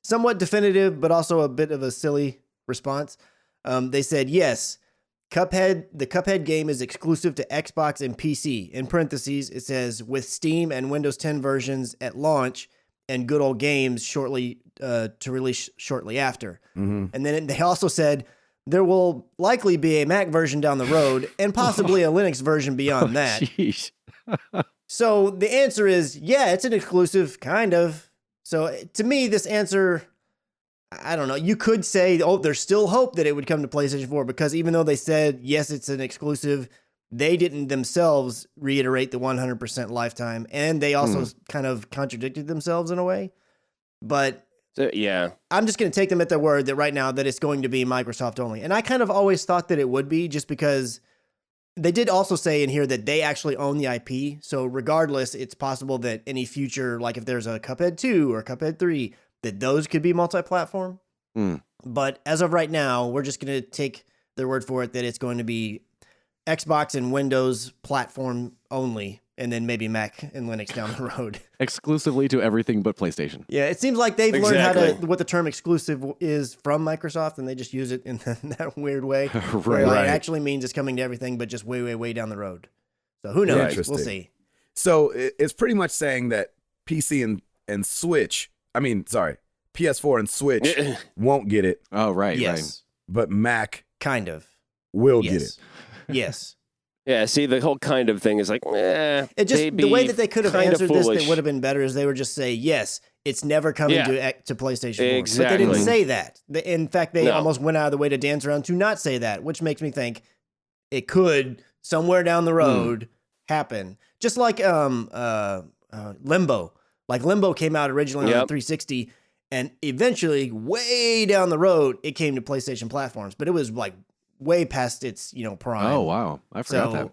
somewhat definitive, but also a bit of a silly response. They said, yes, the Cuphead game is exclusive to Xbox and PC. In parentheses, it says with Steam and Windows 10 versions at launch and Good Old Games shortly to release shortly after. Mm-hmm. And then they also said there will likely be a Mac version down the road and possibly a Linux version beyond that. Jeez. So the answer is, yeah, it's an exclusive, kind of. So to me, this answer, I don't know. You could say, oh, there's still hope that it would come to PlayStation 4 because even though they said, yes, it's an exclusive, they didn't themselves reiterate the 100% lifetime. And they also kind of contradicted themselves in a way. But So, yeah. I'm just going to take them at their word that right now that it's going to be Microsoft only. And I kind of always thought that it would be just because they did also say in here that they actually own the IP. So regardless, it's possible that any future, like if there's a Cuphead 2 or Cuphead 3, that those could be multi-platform. Mm. But as of right now, we're just going to take their word for it that it's going to be Xbox and Windows platform only, and then maybe Mac and Linux down the road. Exclusively to everything but PlayStation. Yeah, it seems like they've learned how to Exactly. what the term exclusive is from Microsoft, and they just use it in that weird way. Where Right. it actually means it's coming to everything, but just way, way, way down the road. So who knows? Interesting. We'll see. So it's pretty much saying that PC and Switch, PS4 and Switch won't get it, Oh, right, Yes, but Mac kind of. will Yes. get it. Yes. Yeah, see, the whole kind of thing is like, It just they'd the way be that they could have kinda answered this foolish. that would have been better is they would just say yes, it's never coming Yeah. to PlayStation 4. But they Exactly. didn't say that. In fact, they No. almost went out of the way to dance around to not say that, which makes me think it could somewhere down the road happen. Just like Limbo. Like Limbo came out originally on the Yep. 360 and eventually way down the road it came to PlayStation platforms, but it was like way past its, prime. Oh, wow. I forgot that.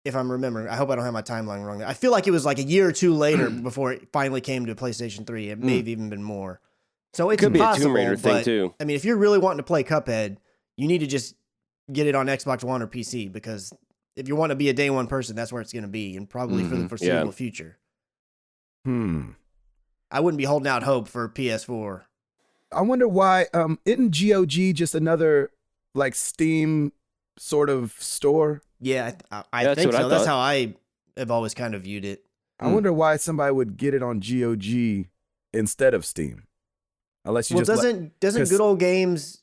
If I'm remembering, I hope I don't have my timeline wrong. I feel like it was like a year or two later before it finally came to PlayStation 3. It may have even been more. So it's Could be a possible, Tomb Raider thing, but, too. I mean, if you're really wanting to play Cuphead, you need to just get it on Xbox One or PC because if you want to be a day one person, that's where it's going to be and probably for the foreseeable future. I wouldn't be holding out hope for PS4. I wonder why. Isn't GOG just another like Steam sort of store? Yeah, I That's think what I so. That's thought. how I have always kind of viewed it. I wonder why somebody would get it on GOG instead of Steam. Unless you Well, just doesn't 'cause- Good Old Games?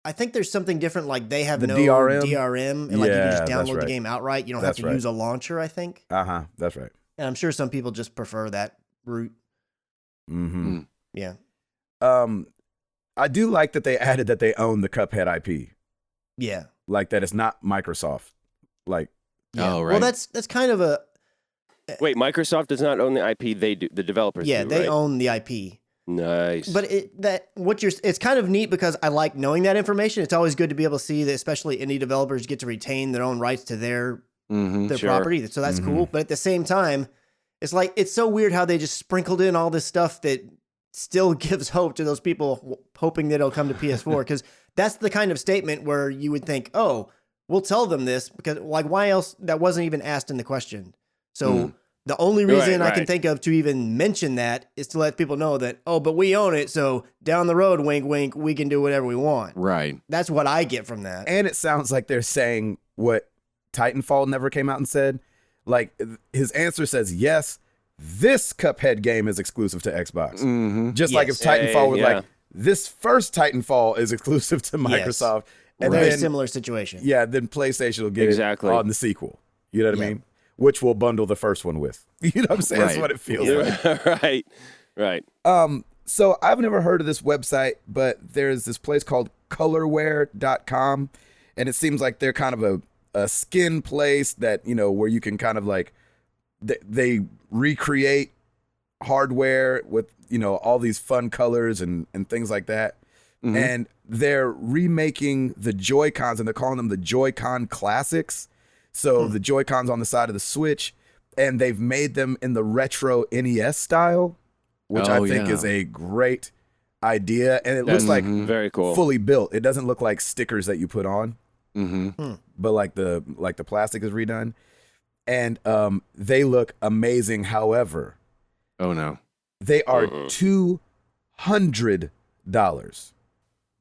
I think there's something different. Like they have The no DRM? DRM, and like you can just Yeah, that's download the right. game outright. You don't That's have to right. use a launcher. I think, That's right. and I'm sure some people just prefer that route. Mm-hmm. Yeah. I do like that they added that they own the Cuphead IP. Yeah. Like that it's not Microsoft. Like, Yeah. Oh, Well, right. that's kind of a Wait, Microsoft does not own the IP. They do. The developers yeah. do, They right? own the IP. Nice. But it's kind of neat because I like knowing that information. It's always good to be able to see that, especially indie developers get to retain their own rights to their Sure. property. So that's Mhm. cool. But at the same time, it's like it's so weird how they just sprinkled in all this stuff that still gives hope to those people hoping that it'll come to PS4 because that's the kind of statement where you would think, oh, we'll tell them this because like why else that wasn't even asked in the question. So the only reason I can right. think of to even mention that is to let people know that, oh, but we own it. So down the road, wink, wink, we can do whatever we want. Right. That's what I get from that. and it sounds like they're saying what Titanfall never came out and said. Like his answer says yes. This Cuphead game is exclusive to Xbox. Mm-hmm. Just like if Yes. Titanfall was Yeah. like, this first Titanfall is exclusive to Microsoft. And Very then, similar situation. yeah, then PlayStation will get Exactly. it on the sequel. You know what I Yeah. mean? Which will bundle the first one with. You know what I'm saying? That's Right. what it feels like. Right. So I've never heard of this website, but there's this place called colorware.com. And it seems like they're kind of a skin place that, you know, where you can kind of like, they recreate hardware with, you know, all these fun colors and things like that. And they're remaking the Joy-Cons and they're calling them the Joy-Con Classics. So the Joy-Cons on the side of the Switch, and they've made them in the retro NES style, which I Oh, think yeah. is a great idea. And it That's looks like very cool. fully built. It doesn't look like stickers that you put on, Mm-hmm. but like the plastic is redone. And they look amazing. However, Oh no. they are $200.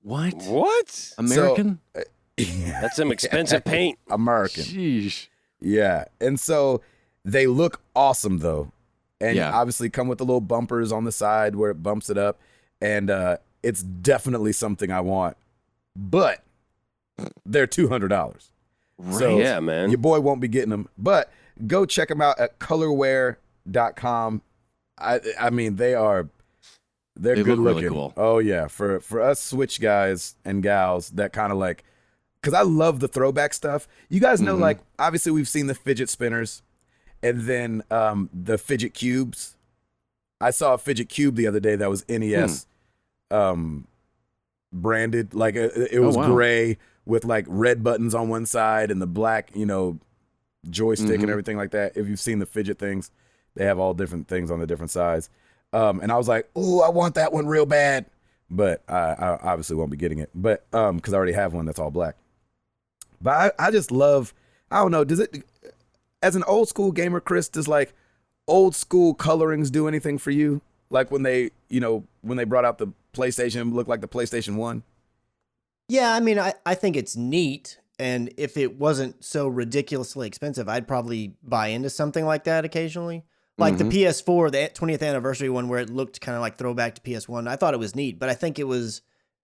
What? What? American? That's some expensive paint. American. Sheesh. Yeah. And so they look awesome though. And Yeah. obviously come with the little bumpers on the side where it bumps it up. And it's definitely something I want. But they're $200. So Yeah, man. your boy won't be getting them. But go check them out at colorware.com. I mean, they're They good look really looking. cool. Oh yeah. For us Switch guys and gals that kind of like, because I love the throwback stuff. You guys know, like, obviously we've seen the fidget spinners and then the fidget cubes. I saw a fidget cube the other day that was NES branded. Like it was wow. gray with like red buttons on one side and the black, you know, joystick and everything like that. If you've seen the fidget things, they have all different things on the different sides. And I was like, "Ooh, I want that one real bad," but I obviously won't be getting it. But because I already have one that's all black. But I just love. I don't know. Does it, as an old school gamer, Chris? Does like old school colorings do anything for you? Like when they, you know, when they brought out the PlayStation, it looked like the PlayStation 1. Yeah, I mean, I think it's neat. And if it wasn't so ridiculously expensive, I'd probably buy into something like that occasionally. Like the PS4, the 20th anniversary one, where it looked kind of like throwback to PS1. I thought it was neat, but I think it was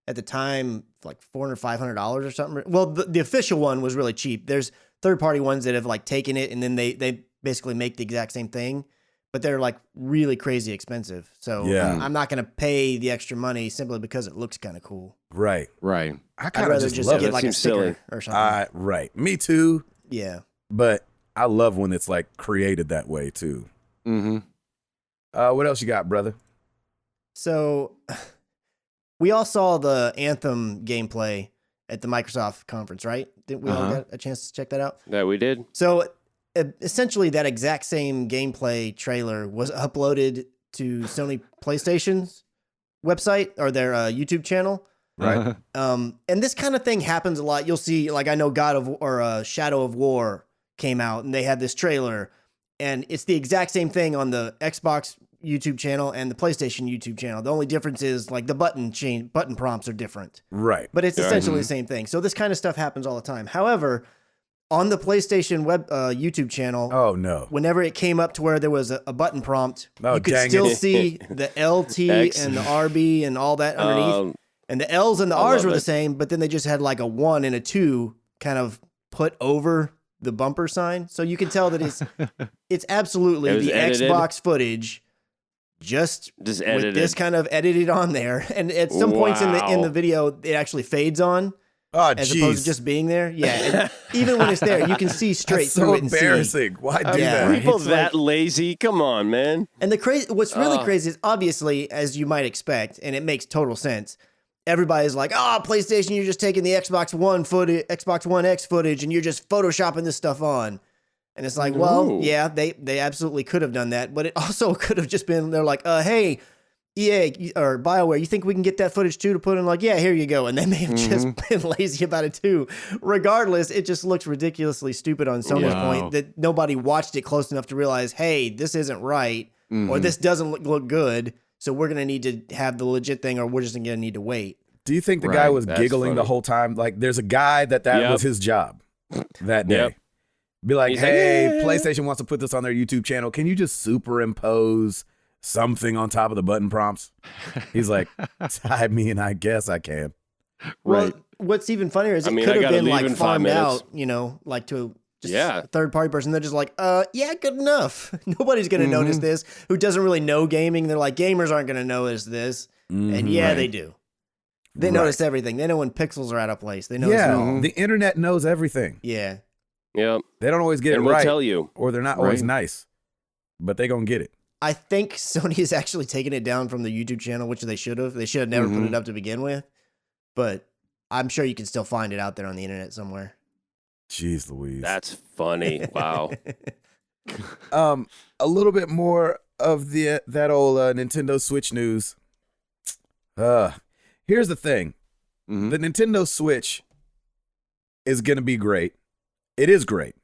at the time like $400, $500 or something. Well, the official one was really cheap. There's third-party ones that have like taken it and then they basically make the exact same thing, but they're like really crazy expensive. So Yeah. I'm not going to pay the extra money simply because it looks kind of cool. Right. Right. I I'd kind of rather just just love get it. like a Seems sticker silly. or something. Right. Me too. Yeah. But I love when it's like created that way too. Mm-hmm. What else you got, brother? So we all saw the Anthem gameplay at the Microsoft conference, right? Didn't we all Uh-huh. get a chance to check that out? That we did. So essentially, that exact same gameplay trailer was uploaded to Sony PlayStation's website or their YouTube channel. Right. And this kind of thing happens a lot. You'll see, like, I know Shadow of War came out and they had this trailer, and it's the exact same thing on the Xbox YouTube channel and the PlayStation YouTube channel. The only difference is like the button prompts are different. Right. But it's essentially the same thing. So this kind of stuff happens all the time. However, on the PlayStation YouTube channel, Oh no. whenever it came up to where there was a button prompt, Oh, you could dang still it. see the LT X. and the RB and all that underneath. And the L's and the I R's love were the it. same, but then they just had like a 1 and a 2 kind of put over the bumper sign. So you can tell that it's absolutely It was the edited? Xbox footage just Just with edited. this kind of edited on there. And at some points in Wow. the video, it actually fades on Oh, as opposed to jeez. just being there. Yeah. And even when it's there, you can see straight That's through so it and see. embarrassing. Why do Yeah. that? People It's that lazy? Come on, man. And what's really Ugh. crazy is obviously, as you might expect, and it makes total sense. Everybody's like, "Oh, PlayStation, you're just taking the Xbox One footage, Xbox One X footage, and you're just photoshopping this stuff on." And it's like, well, No. yeah, they absolutely could have done that, but it also could have just been they're like, "Hey, EA or BioWare, you think we can get that footage too to put in?" Like, yeah, here you go. And they may have just been lazy about it too. Regardless, it just looks ridiculously stupid on Sony's Wow. point that nobody watched it close enough to realize, hey, this isn't right, or this doesn't look good. So we're gonna need to have the legit thing, or we're just gonna need to wait. Do you think the Right, guy was that's giggling the funny. whole time? Like, there's a guy that Yep. was his job that day. Yep. Be like, He's like, hey, "Yeah." PlayStation wants to put this on their YouTube channel. Can you just superimpose something on top of the button prompts? He's like, I mean, I guess I can. Right. Well, what's even funnier is I it mean, could I have gotta been leave like in 5 farmed minutes. out, like to just Yeah. a third party person. They're just like, yeah, good enough. Nobody's gonna notice this. Who doesn't really know gaming? They're like, gamers aren't gonna notice this, and yeah, right. they do. They Right. notice everything. They know when pixels are out of place. They notice Yeah, it all. the internet knows everything. Yeah. Yep. They don't always get And it we'll right, tell you. or they're not always Right. nice, but they gonna get it. I think Sony has actually taken it down from the YouTube channel, which they should have. They should have never put it up to begin with. But I'm sure you can still find it out there on the internet somewhere. Jeez Louise. That's funny. Wow. A little bit more of that old Nintendo Switch news. Here's the thing. Mhm. The Nintendo Switch is gonna be great. It is great.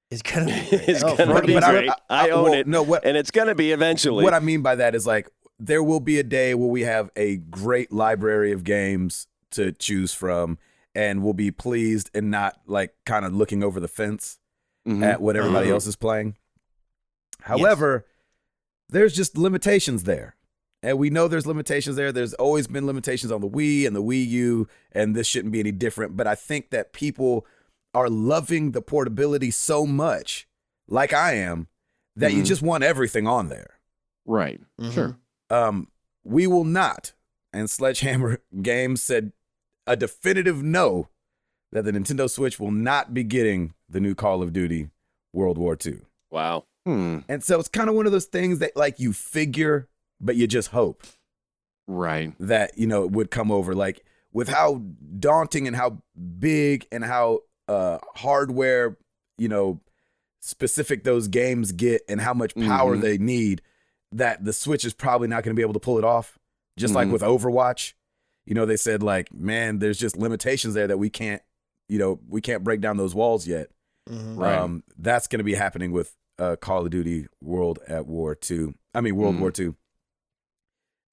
It's gonna be great. It's Oh, gonna fuck be yeah. great. I own well, it. No, what And it's gonna be eventually. what I mean by that is like there will be a day where we have a great library of games to choose from, and we'll be pleased and not like kind of looking over the fence Mhm. at what everybody Mhm. else is playing. However, there's just limitations there. And we know there's limitations there. There's always been limitations on the Wii and the Wii U, and this shouldn't be any different. But I think that people are loving the portability so much, like I am, that you Mhm. just want everything on there. Right. Mhm. Sure. We will not, and Sledgehammer Games said a definitive no, that the Nintendo Switch will not be getting the new Call of Duty World War II. Wow. And so it's kind of one of those things that like you figure, but you just hope Right. that, it would come over. Like with how daunting and how big and how hardware, specific those games get and how much power they need, that the Switch is probably not going to be able to pull it off. Just like with Overwatch, they said like, man, there's just limitations there that we can't break down those walls yet. Mhm. Right. That's going to be happening with Call of Duty World War II.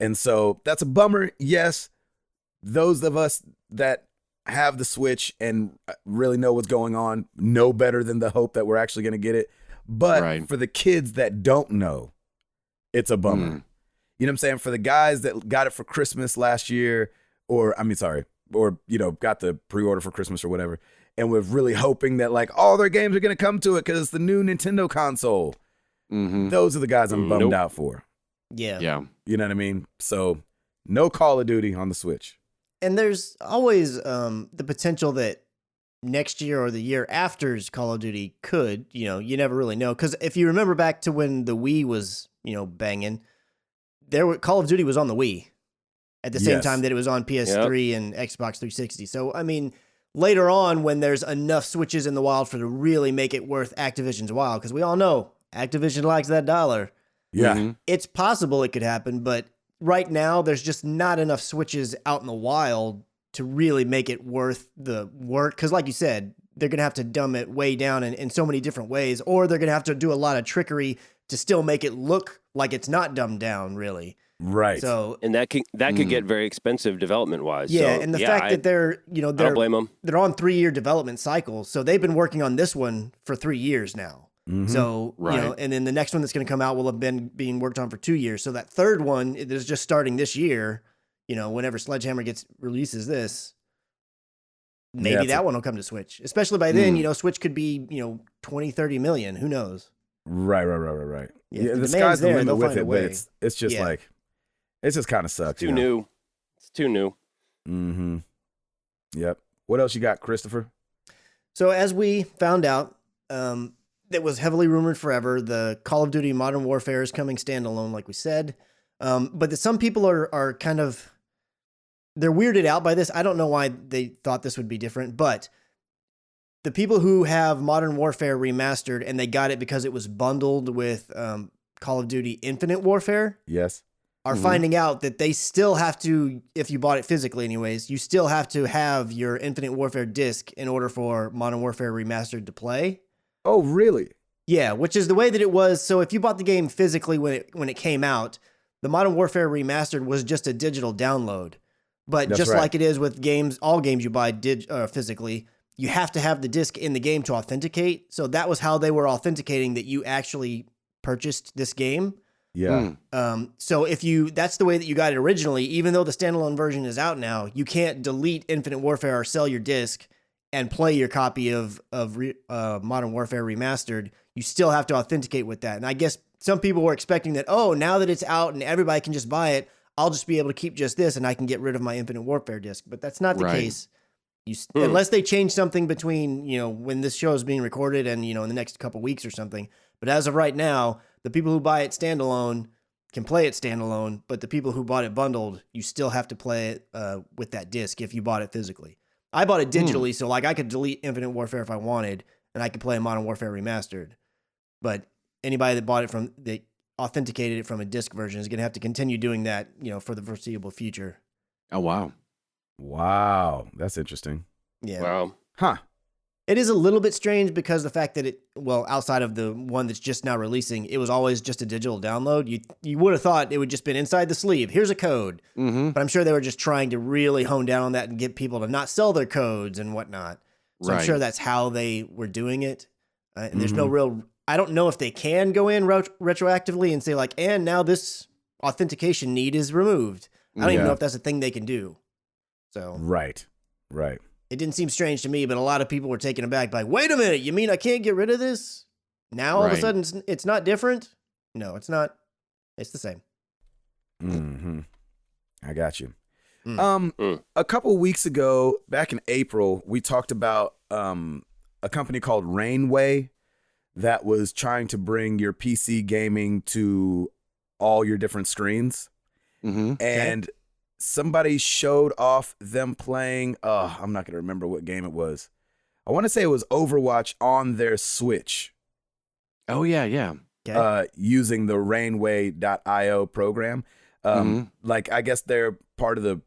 And so that's a bummer. Yes, those of us that have the Switch and really know what's going on know better than the hope that we're actually going to get it. But Right. for the kids that don't know, it's a bummer. You know what I'm saying? For the guys that got it for Christmas last year, or got the pre-order for Christmas or whatever, and we're really hoping that like all their games are going to come to it because it's the new Nintendo console. Mm-hmm. Those are the guys I'm bummed Nope. out for. Yeah. Yeah. You know what I mean? So no Call of Duty on the Switch. And there's always the potential that next year or the year after's Call of Duty could, you never really know. Because if you remember back to when the Wii was, banging, Call of Duty was on the Wii at the same Yes. time that it was on PS3 and Xbox 360. So, I mean, later on when there's enough Switches in the wild for to really make it worth Activision's while, because we all know Activision likes that dollar. Yeah. Mhm. It's possible it could happen, but right now there's just not enough Switches out in the wild to really make it worth the work. Because like you said, they're going to have to dumb it way down in so many different ways, or they're going to have to do a lot of trickery to still make it look like it's not dumbed down really. Right. So And that could get very expensive development wise. yeah, so, and the fact that they're I don't blame them. they're on 3-year development cycles, so they've been working on this one for 3 years now. Mhm. So Right. and then the next one that's going to come out will have been being worked on for 2 years. So that third one is just starting this year. Whenever Sledgehammer releases this, maybe Yeah, that one will come to Switch. Especially by then, Switch could be 20, 30 million. Who knows? Right. Yeah, Yeah, if the the demand's sky's the there, limit they'll with find a it, but way. it's just Yeah. like it just kind of sucks. Too new. It's too new. Mm-hmm. Yep. What else you got, Christopher? So as we found out, that was heavily rumored forever. The Call of Duty Modern Warfare is coming standalone, like we said. But some people are kind of, they're weirded out by this. I don't know why they thought this would be different, but the people who have Modern Warfare Remastered and they got it because it was bundled with Call of Duty Infinite Warfare Yes. are finding out that they still have to, if you bought it physically anyways, you still have to have your Infinite Warfare disc in order for Modern Warfare Remastered to play. Oh, really? Yeah, which is the way that it was. So if you bought the game physically when it came out, the Modern Warfare Remastered was just a digital download. But That's just right. like it is with games, all games you buy physically, you have to have the disc in the game to authenticate. So that was how they were authenticating that you actually purchased this game. Yeah. So that's the way that you got it originally, even though the standalone version is out now, you can't delete Infinite Warfare or sell your disc and play your copy of Modern Warfare Remastered. You still have to authenticate with that. And I guess some people were expecting that, now that it's out and everybody can just buy it, I'll just be able to keep just this and I can get rid of my Infinite Warfare disc. But that's not the Right. case. Unless they change something between, when this show is being recorded and, in the next couple weeks or something. But as of right now, the people who buy it standalone can play it standalone, but the people who bought it bundled, you still have to play it with that disc if you bought it physically. I bought it digitally, so I could delete Infinite Warfare if I wanted, and I could play Modern Warfare Remastered. But anybody that bought it that authenticated it from a disc version is going to have to continue doing that, for the foreseeable future. Oh, wow. Wow. That's interesting. Yeah. Wow. Huh. It is a little bit strange because the fact that outside of the one that's just now releasing, it was always just a digital download. You would have thought it would just been inside the sleeve. Here's a code. Mm-hmm. But I'm sure they were just trying to really hone down on that and get people to not sell their codes and whatnot. So I'm Right. sure that's how they were doing it. And there's no real, I don't know if they can go in retroactively and say and now this authentication need is removed. I don't even Yeah. know if that's a thing they can do. So Right. it didn't seem strange to me, but a lot of people were taken aback by, wait a minute, you mean I can't get rid of this? Now all of a Right. sudden it's not different? No, it's not. It's the same. Mm-hmm. I got you. Mm. A couple weeks ago, back in April, we talked about a company called Rainway that was trying to bring your PC gaming to all your different screens. Mm-hmm. And somebody showed off them playing, I'm not going to remember what game it was. I want to say it was Overwatch on their Switch. Oh, yeah. Okay. Using the rainway.io program. Like, I guess they're part of the,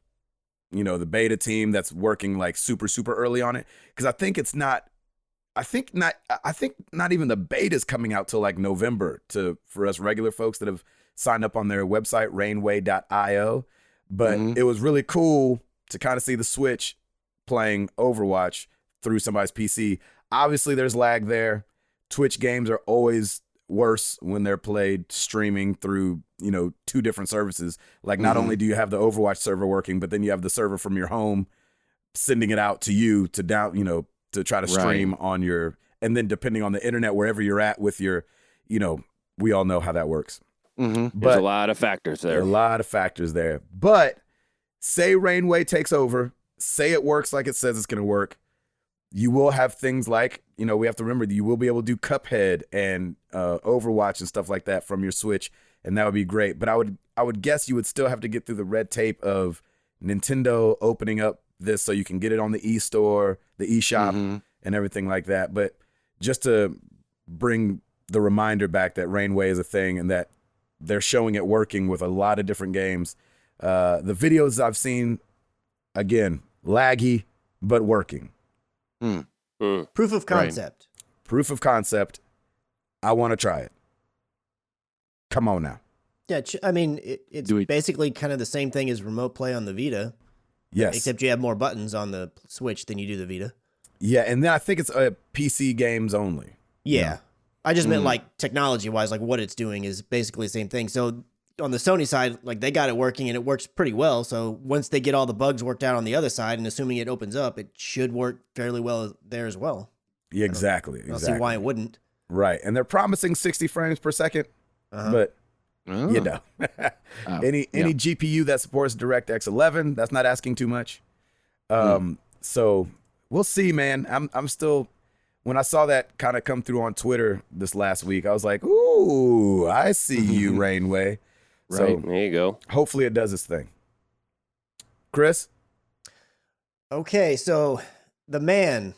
the beta team that's working like super, super early on it. Cause I think not even the beta's coming out till like November for us regular folks that have signed up on their website, rainway.io. But it was really cool to kind of see the Switch playing Overwatch through somebody's PC. Obviously there's lag there. Twitch games are always worse when they're played streaming through, two different services. Like not only do you have the Overwatch server working, but then you have the server from your home sending it out to you to to try to stream on your, and then depending on the internet, wherever you're at with your, we all know how that works. There's But a lot of factors there. a lot of factors there. But say Rainway takes over, say it works like it says it's going to work. You will have things like, we have to remember that you will be able to do Cuphead and Overwatch and stuff like that from your Switch, and that would be great. But I would guess you would still have to get through the red tape of Nintendo opening up this so you can get it on the eStore, the eShop, and everything like that. But just to bring the reminder back that Rainway is a thing and that they're showing it working with a lot of different games. The videos I've seen, again, laggy, but working. Proof of concept. Proof of concept. I want to try it. Come on now. Yeah, I mean, it's basically kind of the same thing as remote play on the Vita. Yes. Except you have more buttons on the Switch than you do the Vita. Yeah, and then I think it's PC games only. Yeah. I just meant like technology-wise, like what it's doing is basically the same thing. So on the Sony side, like they got it working and it works pretty well. So once they get all the bugs worked out on the other side, and assuming it opens up, it should work fairly well there as well. Yeah, exactly. I don't see why it wouldn't. Right, and they're promising 60 frames per second, but you know, any GPU that supports DirectX 11, that's not asking too much. So we'll see, man. I'm still. When I saw that kind of come through on Twitter this last week, I was like, "Ooh, I see you, Rainway." Right, So there you go. hopefully it does its thing. Chris? Okay, so the man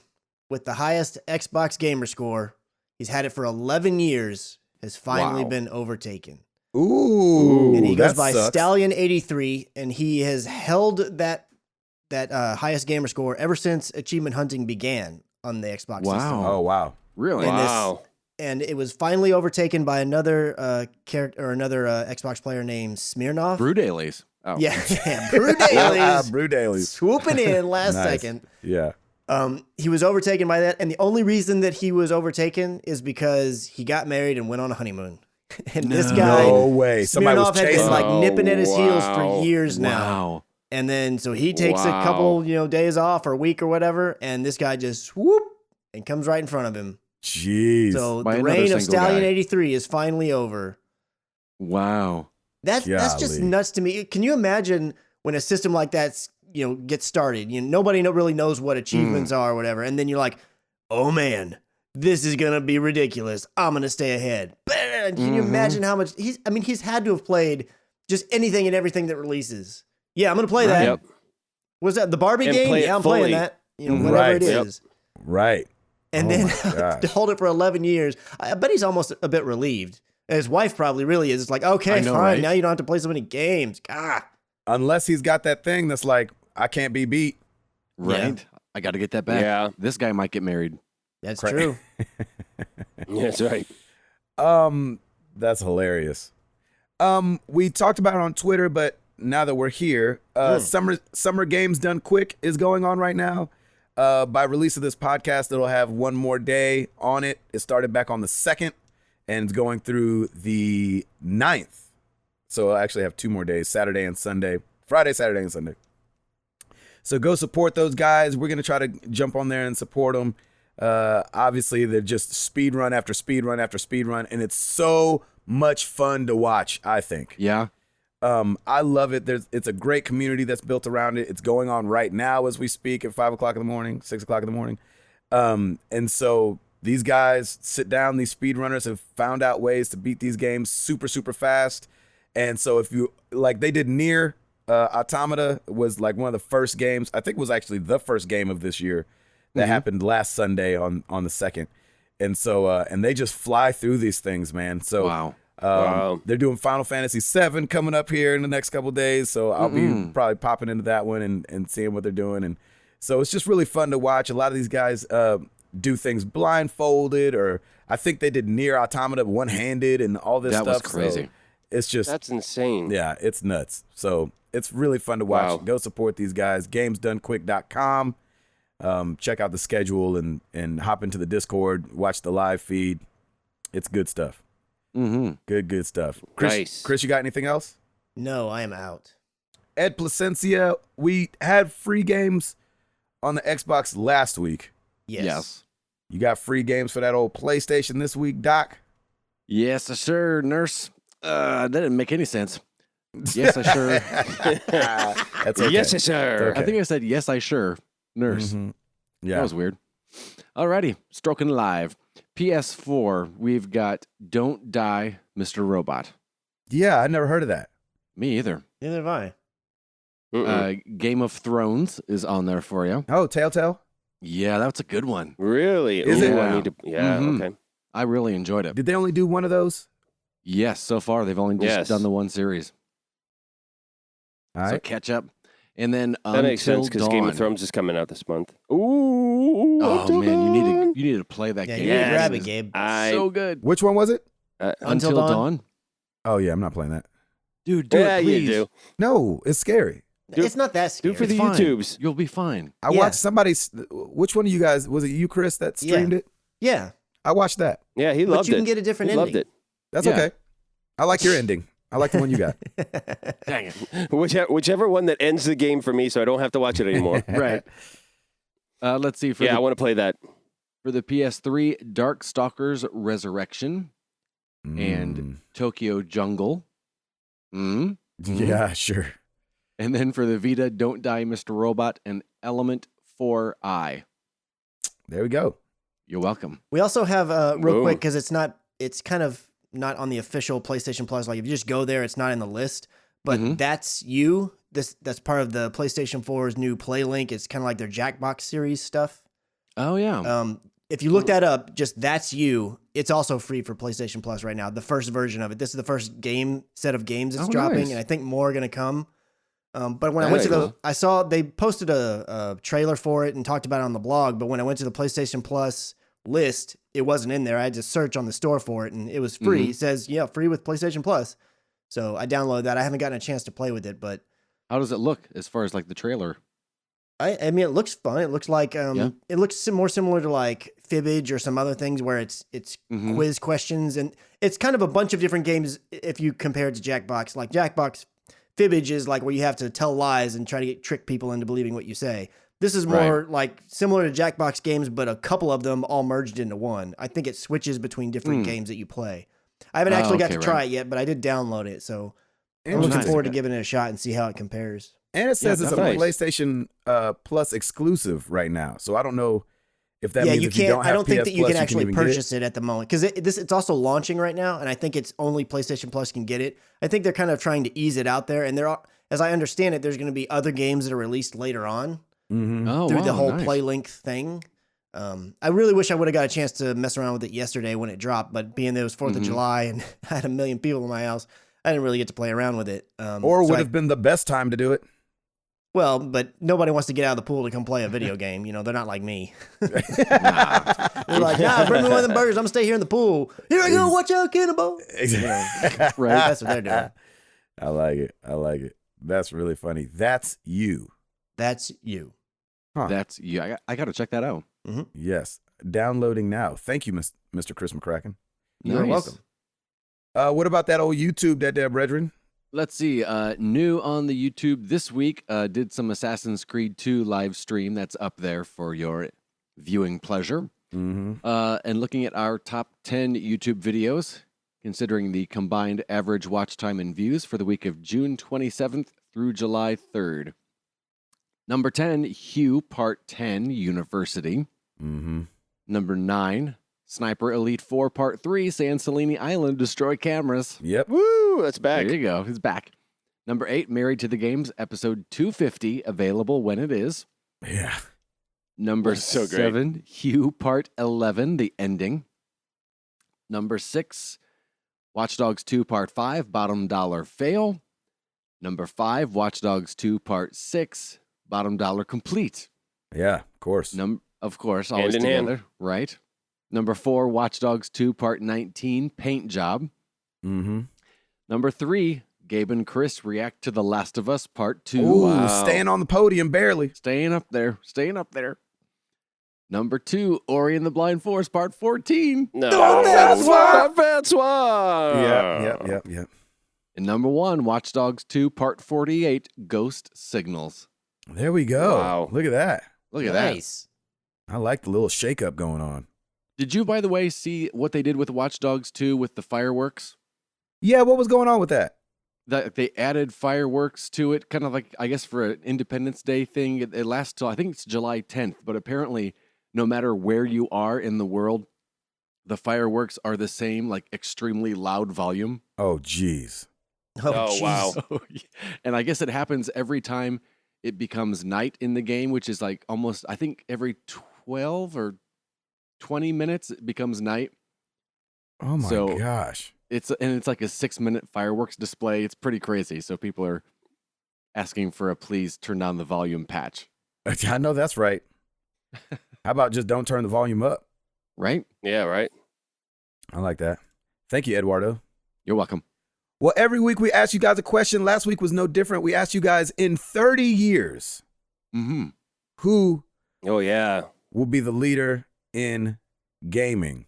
with the highest Xbox gamer score, he's had it for 11 years, has finally been overtaken. Ooh, and he goes by sucks. Stallion83, and he has held that highest gamer score ever since achievement hunting began on the Xbox system. Oh, wow. Really? And it was finally overtaken by another character or another Xbox player named Smirnov. Brew Dailies. Oh. Yeah, Brew Dailies. Brew Dailies. Swooping in last second. Yeah. He was overtaken by that, and the only reason that he was overtaken is because he got married and went on a honeymoon. And this guy, no way, somebody was Smirnov had chasing been like nipping at his heels wow. for years now. Wow. And then so he takes a couple, days off or a week or whatever, and this guy just swoop and comes right in front of him. Jeez. So By the another reign of single Stallion guy. 83 is finally over. Wow. That's just Golly. nuts to me. Can you imagine when a system like that, gets started? Nobody really knows what achievements are or whatever, and then you're like, oh man, this is gonna be ridiculous. I'm gonna stay ahead. Can you imagine how much he's had to have played just anything and everything that releases. Yeah, I'm gonna play that. Yep. Was that the Barbie And game? play it Yeah, I'm fully. playing that. Whatever Right. it is. Right. And Oh then my gosh. to hold it for 11 years, I bet he's almost a bit relieved. And his wife probably really is. It's like, okay, I know, fine. right? Now you don't have to play so many games. God. Unless he's got that thing that's like, I can't be beat. Right? I got to get that back. Yeah. This guy might get married. That's Correct. true. That's right. That's hilarious. We talked about it on Twitter, but now that we're here, Summer Games Done Quick is going on right now. By release of this podcast, it'll have one more day on it. It started back on the 2nd and it's going through the 9th. So I'll actually have 2 more days, Saturday and Sunday. Friday, Saturday, and Sunday. So go support those guys. We're going to try to jump on there and support them. Obviously, they're just speed run after speed run after speed run, and it's so much fun to watch, I think. Yeah. I love it. It's a great community that's built around it. It's going on right now as we speak at 5 o'clock in the morning, 6 o'clock in the morning. And so these guys sit down, these speedrunners have found out ways to beat these games super, super fast. And so if you, like they did Nier, Automata was like one of the first games, I think it was actually the first game of this year that happened last Sunday on the 2nd. And so, and they just fly through these things, man. So Wow. they're doing Final Fantasy VII coming up here in the next couple of days. So I'll be probably popping into that one and seeing what they're doing. And so it's just really fun to watch. A lot of these guys do things blindfolded, or I think they did Nier Automata one-handed and all this stuff. That was crazy. So it's just, That's insane. yeah, it's nuts. So it's really fun to watch. Wow. Go support these guys. GamesDoneQuick.com. Check out the schedule and hop into the Discord. Watch the live feed. It's good stuff. Good stuff. Nice. Chris, you got anything else? No, I am out. Ed Placencia, we had free games on the Xbox last week. Yes. You got free games for that old PlayStation this week, Doc? Yes, sir, nurse. That didn't make any sense. Yes, I sure. That's okay. Yes, sir. Okay. I think I said yes, I sure, nurse. Yeah. That was weird. Alrighty, stroking live. PS4, we've got Don't Die, Mr. Robot. Yeah, I never heard of that. Me either. Neither have I. Game of Thrones is on there for you. Oh, Telltale? Yeah, that's a good one. Really? Is it? I need to, yeah, okay. I really enjoyed it. Did they only do one of those? Yes, so far they've only just done the one series. All So right. catch up. And then That makes sense because Game of Thrones is coming out this month. Ooh. Oh man, you need to play that Yeah, game. you need to Yes. grab it, Gabe. So good. Which one was it? Until Dawn. Dawn. Oh, yeah, I'm not playing that. Dude, do Yeah, it, please. you do. No, it's scary. It's not that Do scary. it for the It's fine. YouTubes. You'll be fine. I watched somebody's. Which one of you guys was it? You, Chris, that streamed it? Yeah. I watched that. Yeah, he But loved you it. can get a different He ending. loved it. That's Yeah. okay. I like your ending. I like the one you got. Dang it. Whichever one that ends the game for me, so I don't have to watch it anymore. Right. Let's see. I want to play that. For the PS3, Darkstalkers Resurrection and Tokyo Jungle. Yeah, sure. And then for the Vita, Don't Die, Mr. Robot and Element 4i. There we go. You're welcome. We also have real Boom. quick because it's kind of not on the official PlayStation Plus. Like if you just go there, it's not in the list. But That's You. That's part of the PlayStation 4's new Play Link. It's kind of like their Jackbox series stuff. Oh, yeah. If you look that up, just That's You. It's also free for PlayStation Plus right now. The first version of it. This is the first set of games it's dropping, nice. and I think more are gonna come. But when I That went is to cool. I saw they posted a trailer for it and talked about it on the blog. But when I went to the PlayStation Plus list, it wasn't in there. I had to search on the store for it, and it was free. It says, free with PlayStation Plus. So I downloaded that. I haven't gotten a chance to play with it, but How does it look as far as like the trailer? I mean, it looks fun. It looks like it looks more similar to like Fibbage or some other things where it's quiz questions, and it's kind of a bunch of different games if you compare it to Jackbox. Like Jackbox, Fibbage is like where you have to tell lies and try to trick people into believing what you say. This is more like similar to Jackbox games, but a couple of them all merged into one. I think it switches between different games that you play. I haven't actually got to try it yet, but I did download it, so I'm looking forward to giving it a shot and see how it compares. And it says it's a nice. PlayStation Plus exclusive right now. So I don't know if that means you if you can't. don't have I don't think PS that you Plus, can actually even get purchase it at the moment because it's also launching right now, and I think it's only PlayStation Plus can get it. I think they're kind of trying to ease it out there, and as I understand it, there's going to be other games that are released later on Oh, through the whole nice. Play Link thing. I really wish I would have got a chance to mess around with it yesterday when it dropped, but being that it was 4th of July and I had 1 million people in my house, I didn't really get to play around with it. Or would have been the best time to do it. Well, but nobody wants to get out of the pool to come play a video game. You know, they're not like me. They're like, bring me one of them burgers. I'm going to stay here in the pool. Here I go. Watch out, cannibal. Right. That's what they're doing. I like it. I like it. That's really funny. That's You. That's You. Huh. That's you. I got to check that out. Yes. Downloading now. Thank you, Mr. Chris McCracken. You're Nice. welcome. What about that old YouTube, that there, brethren? Let's see. New on the YouTube this week, did some Assassin's Creed 2 live stream. That's up there for your viewing pleasure. Mm-hmm. And looking at our top 10 YouTube videos, considering the combined average watch time and views for the week of June 27th through July 3rd. Number 10, Hue Part 10, University. Mm-hmm. Number 9, Sniper Elite 4 Part 3, San Celini Island, Destroy Cameras. Yep. Woo, that's back. There you go. He's back. Number 8, Married to the Games, episode 250, available when it is. Yeah. Number That's so great. 7, Hue Part 11, The Ending. Number 6, Watch Dogs 2 Part 5, Bottom Dollar Fail. Number 5, Watch Dogs 2 Part 6, Bottom Dollar Complete. Yeah, of course. Of course, always Hand in hand. together, right? Number 4, Watch Dogs 2 Part 19, Paint Job. Mm-hmm. Number 3, Gabe and Chris react to The Last of Us Part 2. Ooh, Wow. staying on the podium barely. Staying up there. Number 2, Ori and the Blind Forest Part 14. No, that's why. That's why. Yep. And number 1, Watch Dogs 2 Part 48, Ghost Signals. There we go. Wow. Look at that. Look at that. Nice. I like the little shakeup going on. Did you, by the way, see what they did with Watch Dogs 2 with the fireworks? Yeah, what was going on with that? That they added fireworks to it, kind of like, I guess, for an Independence Day thing. It lasts till, I think it's July 10th, but apparently, no matter where you are in the world, the fireworks are the same, like extremely loud volume. Oh, geez. Oh, jeez. wow. So, and I guess it happens every time it becomes night in the game, which is like almost, I think, every 12 or 20 minutes it becomes night. Oh, my So- gosh. It's like a 6-minute fireworks display. It's pretty crazy. So people are asking for a please turn down the volume patch, I know that's right. How about just don't turn the volume up? right? Yeah, right. I like that. Thank you, Eduardo. You're welcome. Well, every week we ask you guys a question. Last week was no different. We asked you guys in 30 years, who Oh, yeah. will be the leader in gaming?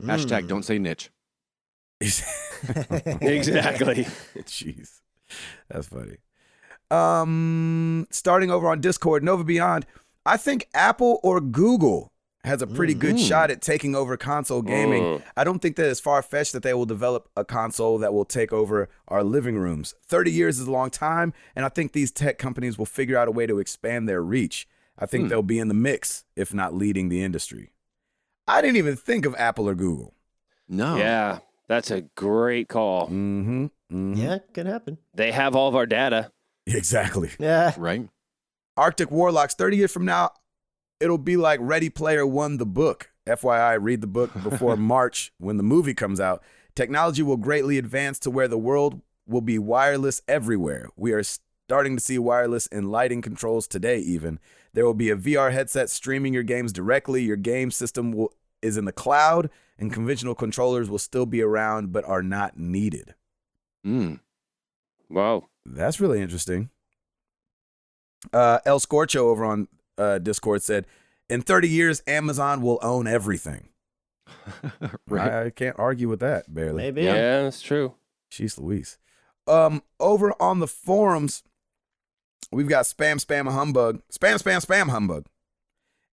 Hashtag don't say niche. Exactly. Jeez. That's funny. Starting over on Discord, Nova Beyond, I think Apple or Google has a pretty good shot at taking over console gaming. I don't think that it's far-fetched that they will develop a console that will take over our living rooms. 30 years is a long time, and I think these tech companies will figure out a way to expand their reach. I think they'll be in the mix, if not leading the industry. I didn't even think of Apple or Google. No. Yeah, that's a great call. Yeah, could happen. They have all of our data. Exactly. Yeah. Right? Arctic Warlocks, 30 years from now, it'll be like Ready Player One, the book. FYI, read the book before March when the movie comes out. Technology will greatly advance to where the world will be wireless everywhere. We are starting to see wireless in lighting controls today even. There will be a VR headset streaming your games directly. Your game system is in the cloud, and conventional controllers will still be around but are not needed. Wow. That's really interesting. El Scorcho over on Discord said, in 30 years, Amazon will own everything. Right. I can't argue with that, barely. Maybe. Yeah, that's true. Jeez Louise. Over on the forums, we've got spam humbug. Spam humbug.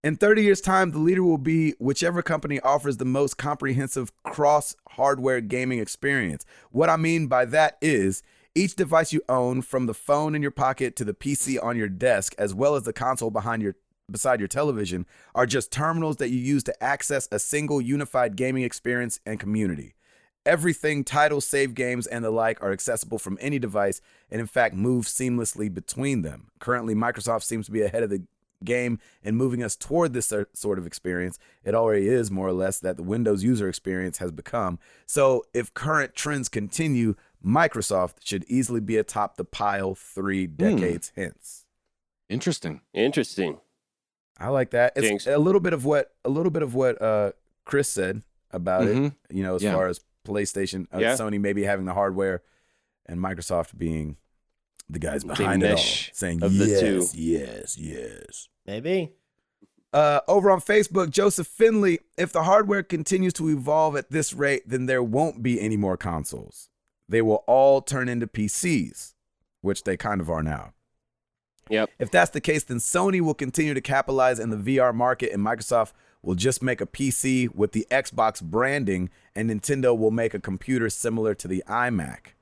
In 30 years' time, the leader will be whichever company offers the most comprehensive cross-hardware gaming experience. What I mean by that is each device you own, from the phone in your pocket to the PC on your desk, as well as the console beside your television, are just terminals that you use to access a single unified gaming experience and community. Everything, titles, save games, and the like are accessible from any device and in fact move seamlessly between them. Currently, Microsoft seems to be ahead of the game and moving us toward this sort of experience. It already is more or less that the Windows user experience has become. So if current trends continue, Microsoft should easily be atop the pile 3 decades hence. Interesting. I like that. It's Jinx. a little bit of what Chris said about it, as far as PlayStation, Sony maybe having the hardware and Microsoft being the guys behind it all, saying of the two. yes. Maybe. Over on Facebook, Joseph Finley, if the hardware continues to evolve at this rate, then there won't be any more consoles. They will all turn into PCs, which they kind of are now. Yep. If that's the case, then Sony will continue to capitalize in the VR market, and Microsoft will just make a PC with the Xbox branding, and Nintendo will make a computer similar to the iMac.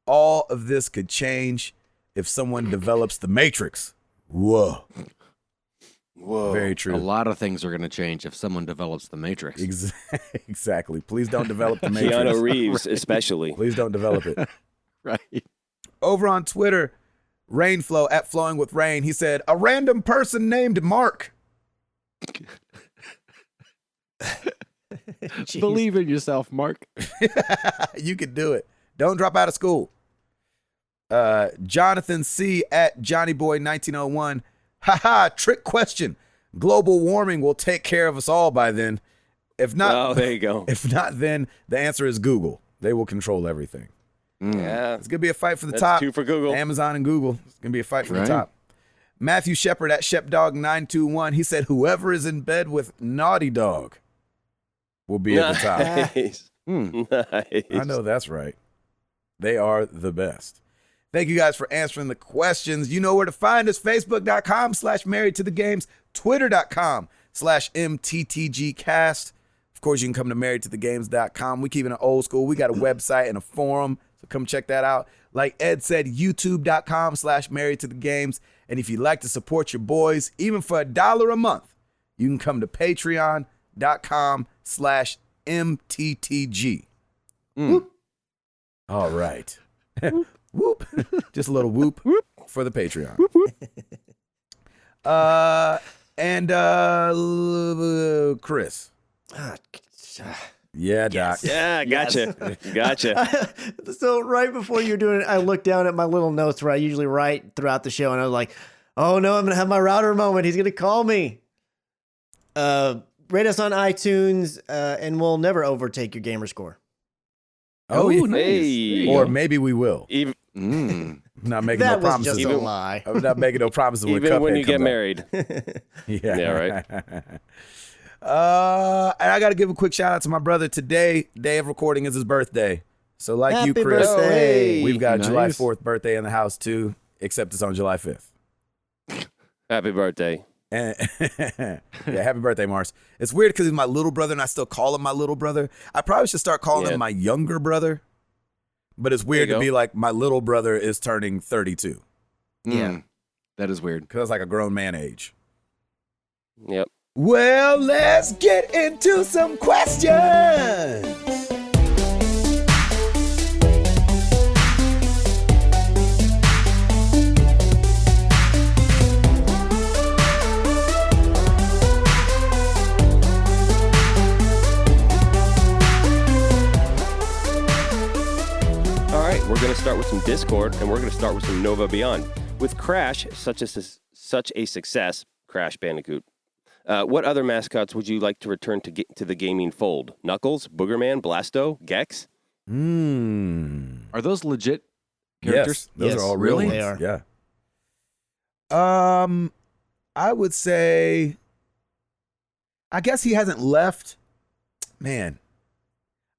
All of this could change if someone develops the Matrix. Whoa. Very true. A lot of things are going to change if someone develops the Matrix. Exactly. Please don't develop the Matrix. Keanu Reeves, especially. Please don't develop it. Right. Over on Twitter, Rainflow at Flowing with Rain, he said, a random person named Mark. Believe in yourself, Mark. You can do it. Don't drop out of school. Jonathan C at JohnnyBoy1901. Haha, trick question. Global warming will take care of us all by then. If not, there you go. If not, then the answer is Google. They will control everything. Yeah. It's gonna be a fight for the That's top. 2 for Google. Amazon and Google. It's gonna be a fight for the Right. top. Matthew Shepard at ShepDog921. He said, whoever is in bed with Naughty Dog will be at the top. Nice. Nice. I know that's right. They are the best. Thank you guys for answering the questions. You know where to find us. Facebook.com/married to the games. Twitter.com/MTTGcast. Of course, you can come to marriedtothegames.com. We keep it old school. We got a website and a forum, so come check that out. Like Ed said, youtube.com/married to the games. And if you'd like to support your boys, even for $1 a month, you can come to patreon.com/MTTG. All right. Whoop. Just a little whoop for the Patreon. Chris. Yeah, Doc. Yeah, gotcha. Gotcha. So right before you were doing it, I looked down at my little notes where I usually write throughout the show, and I was like, oh no, I'm going to have my router moment. He's going to call me. Rate us on iTunes, and we'll never overtake your gamer score. Oh, yeah. nice. There you Or go. maybe we will. Even I'm not making That no was promises. just a Even- lie. I'm not making no promises when even Cuphead when you get comes out. married. Yeah. Yeah, right. And I got to give a quick shout out to my brother. Today, day of recording, is his birthday. So like you, Happy Chris, birthday. we've got July Nice. 4th birthday in the house too, except it's on July 5th. Happy birthday. And yeah, happy birthday, Mars. It's weird because he's my little brother and I still call him my little brother. I probably should start calling Yeah. him my younger brother. But it's weird There to you be like, my little brother is turning 32. Yeah. That is weird. Because that's like a grown man age. Yep. Well, let's get into some questions. All right, we're going to start with some Discord, and we're going to start with some Nova Beyond. With Crash, such a success, Crash Bandicoot, what other mascots would you like to return to the gaming fold? Knuckles, Boogerman, Blasto, Gex? Are those legit characters? Yes, those Yes, are all real really? ones. They are. Yeah. I would say, I guess he hasn't left. Man,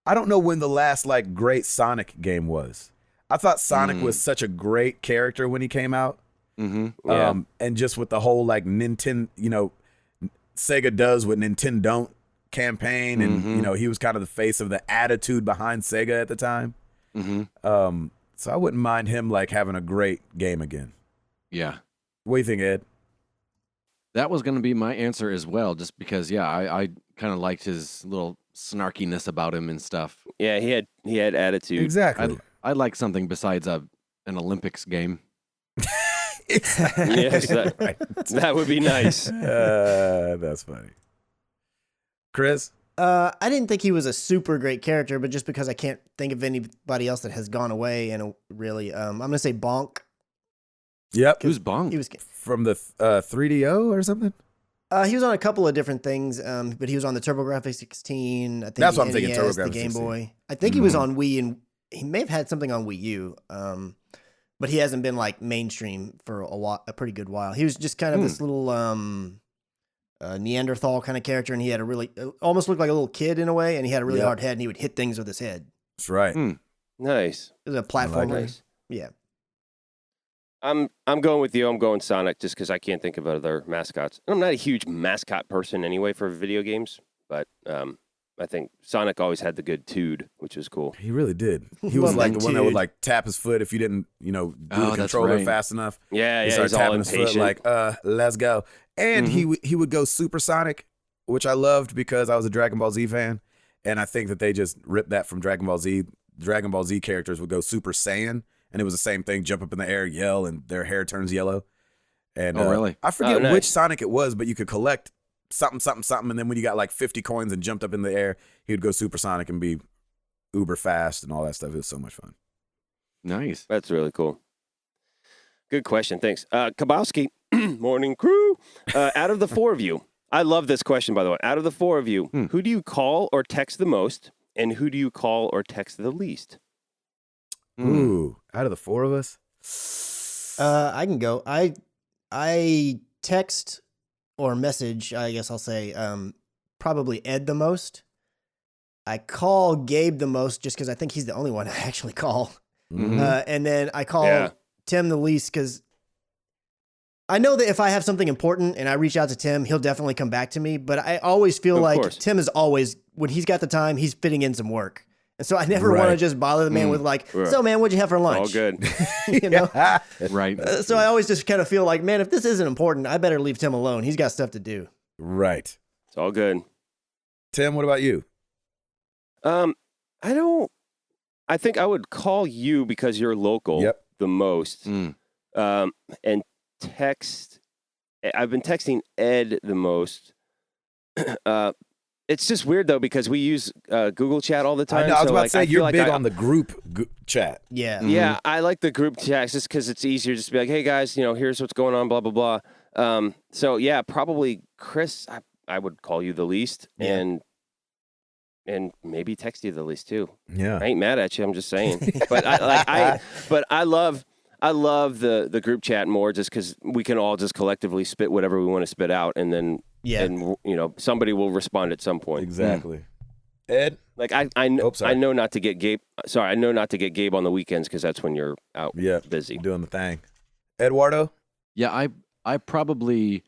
I don't know when the last like great Sonic game was. I thought Sonic was such a great character when he came out. Mm-hmm. Yeah. And just with the whole like Nintendo, Sega does what Nintendo don't campaign, and he was kind of the face of the attitude behind Sega at the time. Mm-hmm. So I wouldn't mind him like having a great game again. Yeah. What do you think, Ed? That was going to be my answer as well, just because, I kind of liked his little snarkiness about him and stuff. Yeah, he had attitude. Exactly. I'd like something besides an Olympics game. Yes, that would be nice. That's funny. Chris? I didn't think he was a super great character, but just because I can't think of anybody else that has gone away, and really, I'm gonna say Bonk. Yep. Who's Bong? He was From the 3DO or something? he was on a couple of different things, but he was on the TurboGrafx 16. I think That's the what I'm thinking, NES, the TurboGrafx Game 16. Boy. I think he was on Wii, and he may have had something on Wii U. But he hasn't been like mainstream for a pretty good while. He was just kind of this little Neanderthal kind of character, and he had a really almost looked like a little kid in a way, and he had a really hard head, and he would hit things with his head. That's right. Nice. It was a platformer. Nice. Yeah. I'm going with you. I'm going Sonic just because I can't think of other mascots. And I'm not a huge mascot person anyway for video games, but I think Sonic always had the good tude, which was cool. He really did. He was Love like that the one that would dude. like tap his foot if you didn't, do the that's controller right. fast enough. Yeah, He yeah, started he's all tapping his foot impatient. like, let's go. And he would go supersonic, which I loved because I was a Dragon Ball Z fan. And I think that they just ripped that from Dragon Ball Z. Dragon Ball Z characters would go Super Saiyan, and it was the same thing, jump up in the air, yell, and their hair turns yellow. And Oh, really? I forget nice. which Sonic it was, but you could collect something, and then when you got like 50 coins and jumped up in the air, he would go supersonic and be uber fast and all that stuff. It was so much fun. Nice. That's really cool. Good question. Thanks. Kabowski, morning crew. Out of the four of you, I love this question, by the way. Out of the four of you, who do you call or text the most, and who do you call or text the least? Ooh, out of the four of us? I can go. I text or message, I guess I'll say, probably Ed the most. I call Gabe the most just because I think he's the only one I actually call. Mm-hmm. And then I call Yeah. Tim the least because I know that if I have something important and I reach out to Tim, he'll definitely come back to me. But I always feel Of like course. Tim is always, when he's got the time, he's fitting in some work. And so I never want to Right. just bother the man with like, Right. so man, what'd you have for lunch? All good. You know? Right. So I always just kind of feel like, man, if this isn't important, I better leave Tim alone. He's got stuff to do. Right. It's all good. Tim, what about you? I think I would call you because you're local Yep. the most. Mm. And text. I've been texting Ed the most. It's just weird though because we use Google Chat all the time. I know. I was so, about like, to say I feel you're like big on the group chat. Yeah. Yeah, I like the group chats just because it's easier just to be like, hey guys, here's what's going on, blah blah blah. So yeah, probably Chris. I would call you the least, Yeah. and and maybe text you the least too. Yeah. I ain't mad at you. I'm just saying. But I love the group chat more just because we can all just collectively spit whatever we want to spit out, and then somebody will respond at some point. Exactly. Ed, Like I know not to get Gabe. Sorry, I know not to get Gabe on the weekends because that's when you're out busy doing the thing. Eduardo. Yeah, I probably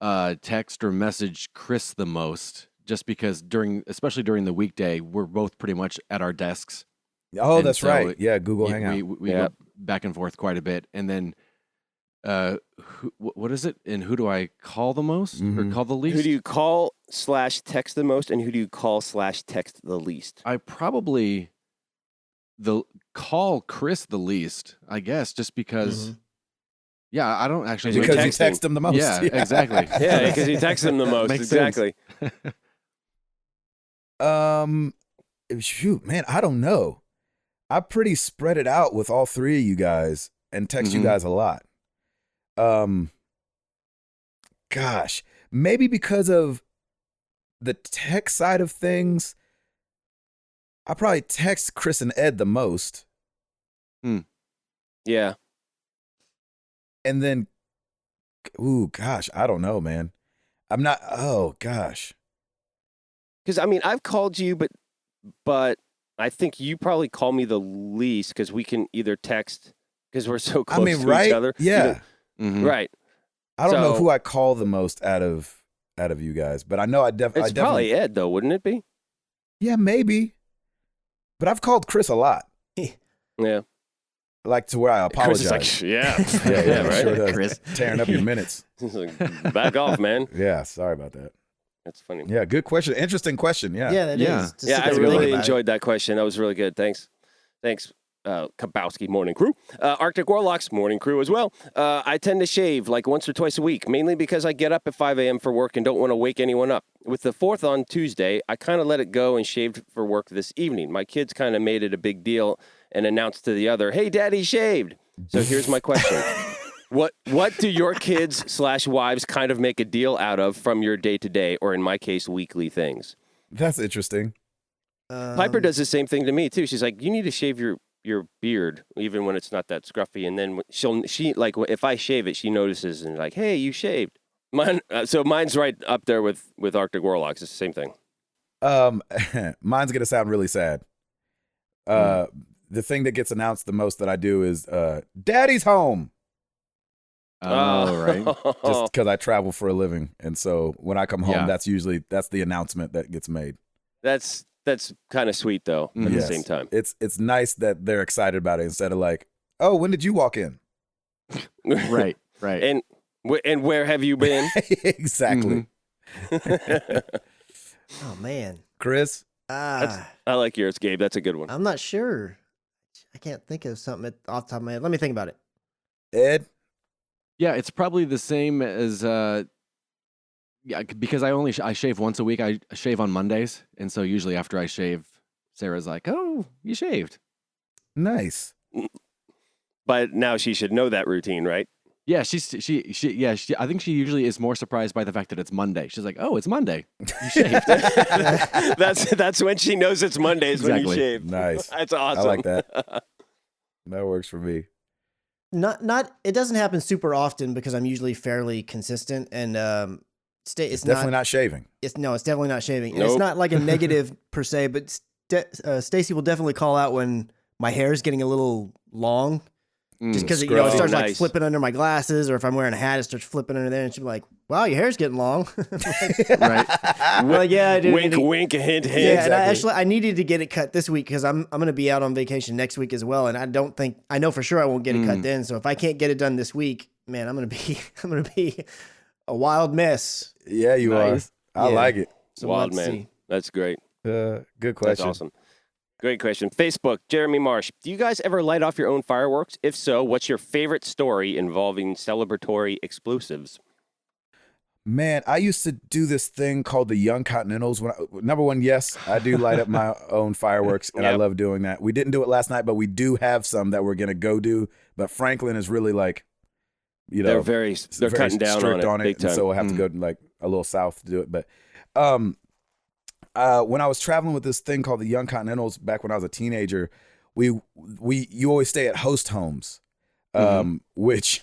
text or message Chris the most, just because especially during the weekday, we're both pretty much at our desks. Oh, And that's so right. Yeah, Google Hangout. We go back and forth quite a bit, and then what is it? And who do I call the most or call the least? Who do you call / text the most, and who do you call / text the least? I probably call Chris the least, I guess, just because. Yeah, I don't actually. Because you text him the most. Yeah, exactly. Yeah, because you text him the most. Makes Exactly. Shoot, man, I don't know. I pretty spread it out with all three of you guys and text you guys a lot. Gosh, maybe because of the tech side of things, I probably text Chris and Ed the most. Yeah. And then, gosh, I don't know, man. I'm not, gosh. Because, I mean, I've called you, but I think you probably call me the least because we can either text because we're so close to each other. Yeah. Right. I don't know who I call the most out of you guys, but I know It's definitely. probably Ed, though, wouldn't it be? Yeah, maybe. But I've called Chris a lot. Yeah. Like to where I apologize. Chris is like, yeah, right. Sure does. Chris. Tearing up your minutes. He's like, back off, man. Yeah, sorry about that. That's funny. Yeah, good question. Interesting question. Yeah. Yeah, that is. To Yeah, sit I there and think really about it. enjoyed that question. That was really good. Thanks, Kabowski Morning Crew. Arctic Warlocks Morning Crew as well. I tend to shave like once or twice a week, mainly because I get up at 5 a.m. for work and don't want to wake anyone up. With the 4th on Tuesday, I kind of let it go and shaved for work this evening. My kids kind of made it a big deal and announced to the other, "Hey, Daddy shaved." So here's my question. What do your kids / wives kind of make a deal out of from your day-to-day, or in my case, weekly things? That's interesting. Piper does the same thing to me, too. She's like, you need to shave your beard, even when it's not that scruffy. And then she like, if I shave it, she notices and like, hey, you shaved. So mine's right up there with Arctic Warlocks. It's the same thing. Mine's going to sound really sad. The thing that gets announced the most that I do is Daddy's home. Oh, right. Just because I travel for a living. And so when I come home, Yeah. that's the announcement that gets made. That's kind of sweet, though, at the Yes. same time. It's nice that they're excited about it instead of like, oh, when did you walk in? Right. And where have you been? Exactly. Oh man, Chris? I like yours, Gabe. That's a good one. I'm not sure. I can't think of something off the top of my head. Let me think about it. Ed? Yeah, it's probably the same as because I shave once a week. I shave on Mondays, and so usually after I shave, Sarah's like, "Oh, you shaved." Nice. But now she should know that routine, right? Yeah, she I think she usually is more surprised by the fact that it's Monday. She's like, "Oh, it's Monday. You shaved." That's when she knows it's Mondays when you Exactly. shave. Nice. That's awesome. I like that. That works for me. Not. It doesn't happen super often because I'm usually fairly consistent and It's definitely not shaving. It's definitely not shaving. And Nope. it's not like a negative per se, but Stacy will definitely call out when my hair is getting a little long. Just because it scruffy. starts like Nice. flipping under my glasses, or if I'm wearing a hat, it starts flipping under there, and she'll be like, "Wow, your hair's getting long." Right. Well, yeah, I did. Wink, wink, hint, hint. Yeah, and exactly. I needed to get it cut this week because I'm going to be out on vacation next week as well, and I know for sure I won't get it cut then. So if I can't get it done this week, man, I'm going to be a wild mess. Yeah, you Nice. are. I Yeah. like it. So Wild let's man. see. That's great. Good That's question. awesome. Great question. Facebook, Jeremy Marsh. Do you guys ever light off your own fireworks? If so, what's your favorite story involving celebratory explosives? Man, I used to do this thing called the Young Continentals. Number one, yes, I do light up my own fireworks, and I Yep. love doing that. We didn't do it last night, but we do have some that we're gonna go do. But Franklin is really like, They're very cutting down strict on it big and time. so we'll have to go like a little south to do it. But when I was traveling with this thing called the Young Continentals back when I was a teenager, you always stay at host homes, which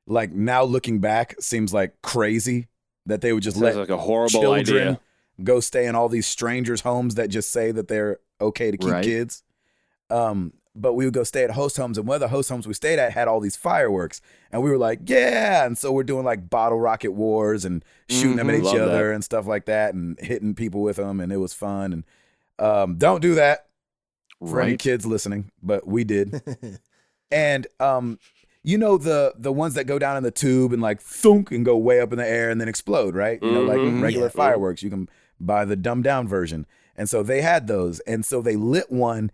like now looking back seems like crazy that they would just Sounds let like a horrible children idea. go stay in all these strangers' homes that just say that they're okay to keep Right. kids. But we would go stay at host homes, and one of the host homes we stayed at had all these fireworks, and we were like, yeah. And so we're doing like bottle rocket wars and shooting them at each Love other that. and stuff like that, and hitting people with them, and it was fun. And don't do that for any Right. kids listening, but we did. And you know the ones that go down in the tube and like thunk and go way up in the air and then explode, right? You know, like Mhm. regular Yeah. fireworks. You can buy the dumbed down version. And so they had those. And so they lit one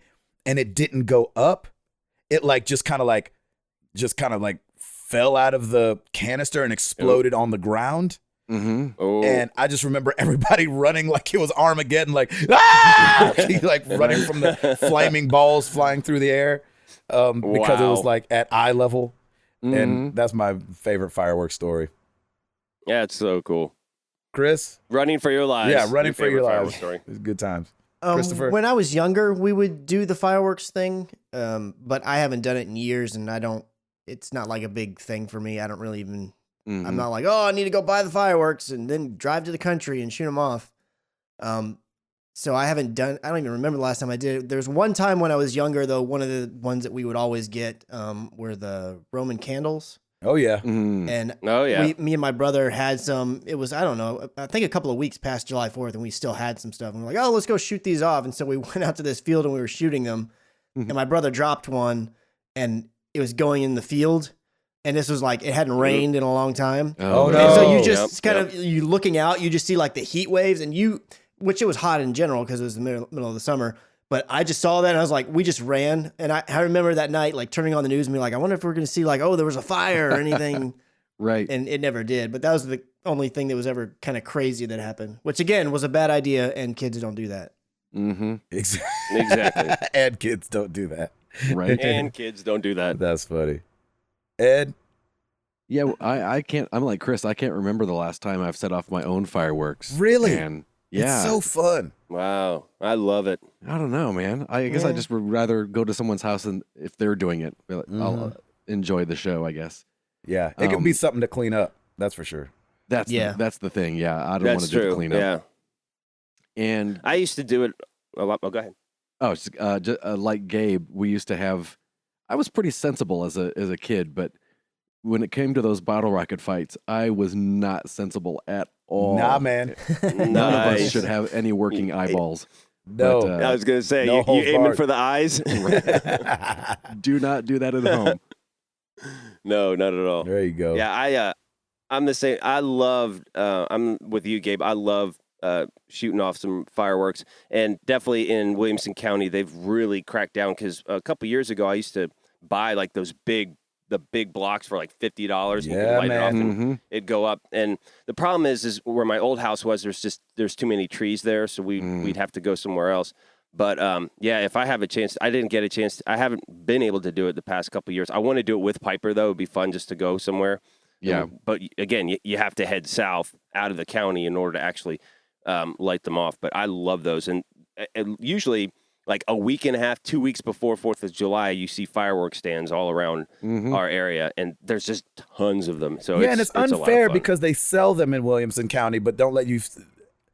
and it didn't go up. It like just kind of like fell out of the canister and exploded on the ground. Mm-hmm. Oh, And I just remember everybody running like it was Armageddon, like ah, like running from the flaming balls flying through the air, because it was Wow. like at eye level, Mm-hmm. and that's my favorite fireworks story. yeah, it's so cool. Chris, Running for your lives. yeah, running for your favorite lives. fireworks story. It was good times. Christopher? When I was younger, we would do the fireworks thing, but I haven't done it in years, and it's not like a big thing for me. I don't really even. Mm-hmm. I'm not like, oh, I need to go buy the fireworks and then drive to the country and shoot them off. So I haven't done. I don't even remember the last time I did it. There's one time when I was younger, though. One of the ones that we would always get were the Roman candles, Oh yeah, Mm-hmm. and Oh yeah. me and my brother had some. It was, I don't know, I think a couple of weeks past July 4th, and we still had some stuff. And we're like, oh, let's go shoot these off. And so we went out to this field and we were shooting them. Mhm. And my brother dropped one, and it was going in the field. And this was like, it hadn't rained in a long time. Oh, And so you no. just kind of, you looking out, you just see like the heat waves, and which it was hot in general because it was the middle of the summer. But I just saw that and I was like, we just ran. And I remember that night, like turning on the news and being like, I wonder if we're going to see like, oh, there was a fire or anything. Right. And it never did. But that was the only thing that was ever kind of crazy that happened, which again was a bad idea. And kids don't do that. Mm-hmm. Exactly. And kids don't do that. Right. And kids don't do that. That's funny. Ed, Yeah, I can't. I'm like Chris. I can't remember the last time I've set off my own fireworks. Really? And yeah, it's so fun. Wow. I love it. I don't know, man. I guess I Yeah. just would rather go to someone's house and if they're doing it, I'll Mhm. enjoy the show. I guess Yeah, it can be something to clean up. That's for sure. that's Yeah. that's the thing. Yeah, I don't want That's to do the true. cleanup. Yeah. And I used to do it a lot. Oh, go ahead. like Gabe, we used to have. I was pretty sensible as a kid, but when it came to those bottle rocket fights, I was not sensible at all. Nah, man. None of Nice. us should have any working eyeballs. No. But, I was gonna say No you holds aiming barred. for the eyes. Do not do that at home. No, not at all. There you go. Yeah, I'm the same. I love. I'm with you, Gabe. I love shooting off some fireworks, and definitely in Williamson County, they've really cracked down. Because a couple years ago, I used to buy like the big blocks for like $50. You Yeah, could light it off, man. and Mm-hmm. it'd go up. And the problem is where my old house was. There's too many trees there, so we'd have to go somewhere else. But yeah, if I have a chance, I didn't get a chance. I haven't been able to do it the past couple of years. I want to do it with Piper though. It'd be fun just to go somewhere. Yeah. But again, you have to head south out of the county in order to actually light them off. But I love those, and usually like a week and a half, 2 weeks before 4th of July, you see fireworks stands all around Mm-hmm. our area, and there's just tons of them. So Yeah, and it's a lot of unfair fun. because they sell them in Williamson County, but don't let you.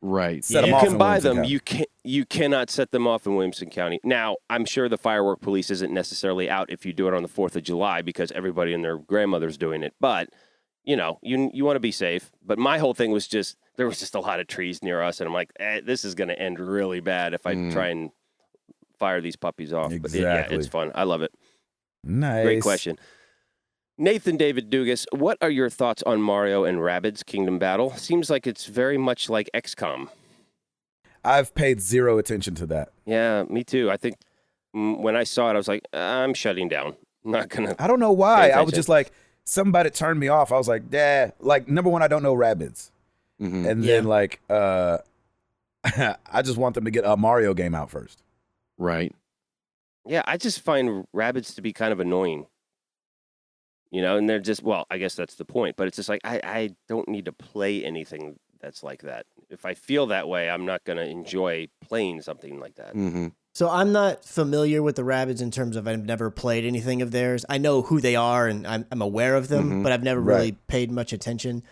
Right. Set 'em you off can in buy Williamson them. County. You cannot set them off in Williamson County. Now, I'm sure the firework police isn't necessarily out if you do it on the 4th of July because everybody and their grandmother's doing it. But you know, you want to be safe. But my whole thing was just there was just a lot of trees near us, and I'm like, this is going to end really bad if I try and fire these puppies off. But yeah, Exactly. it's fun. I love it. Nice. Great question. Nathan David Dugas, what are your thoughts on Mario and Rabbids Kingdom Battle? Seems like it's very much like XCOM. I've paid zero attention to that. Yeah, me too. I think when I saw it, I was like, I'm shutting down. I'm not going to. I don't know why. Pay I was attention. just like, somebody turned me off. I was like, like number one, I don't know rabbits, Mm-hmm. and then like, I just want them to get a Mario game out first. Right. Yeah, I just find Rabbids to be kind of annoying. You know, and they're just, well, I guess that's the point. But it's just like, I don't need to play anything that's like that. if I feel that way, I'm not going to enjoy playing something like that. Mm-hmm. So I'm not familiar with the Rabbids in terms of I've never played anything of theirs. I know who they are and I'm aware of them, Mhm. but I've never really paid much attention.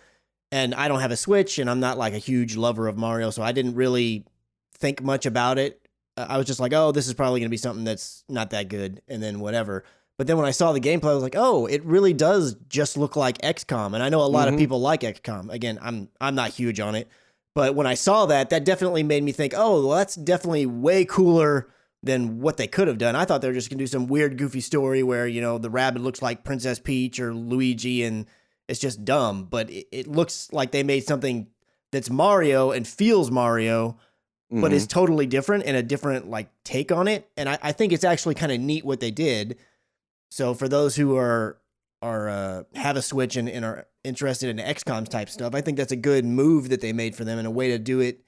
And I don't have a Switch, and I'm not like a huge lover of Mario, so I didn't really think much about it. I was just like, oh, this is probably going to be something that's not that good, and then whatever. But then when I saw the gameplay, I was like, oh, it really does just look like XCOM. And I know a lot of people like XCOM. Again, I'm not huge on it. But when I saw that, that definitely made me think, oh, well, that's definitely way cooler than what they could have done. I thought they were just going to do some weird, goofy story where, you know, the rabbit looks like Princess Peach or Luigi and it's just dumb. But it looks like they made something that's Mario and feels Mario, but is totally different and a different, like, take on it. And I think it's actually kind of neat what they did. So for those who are have a Switch and are interested in XCOM type stuff, I think that's a good move that they made for them and a way to do it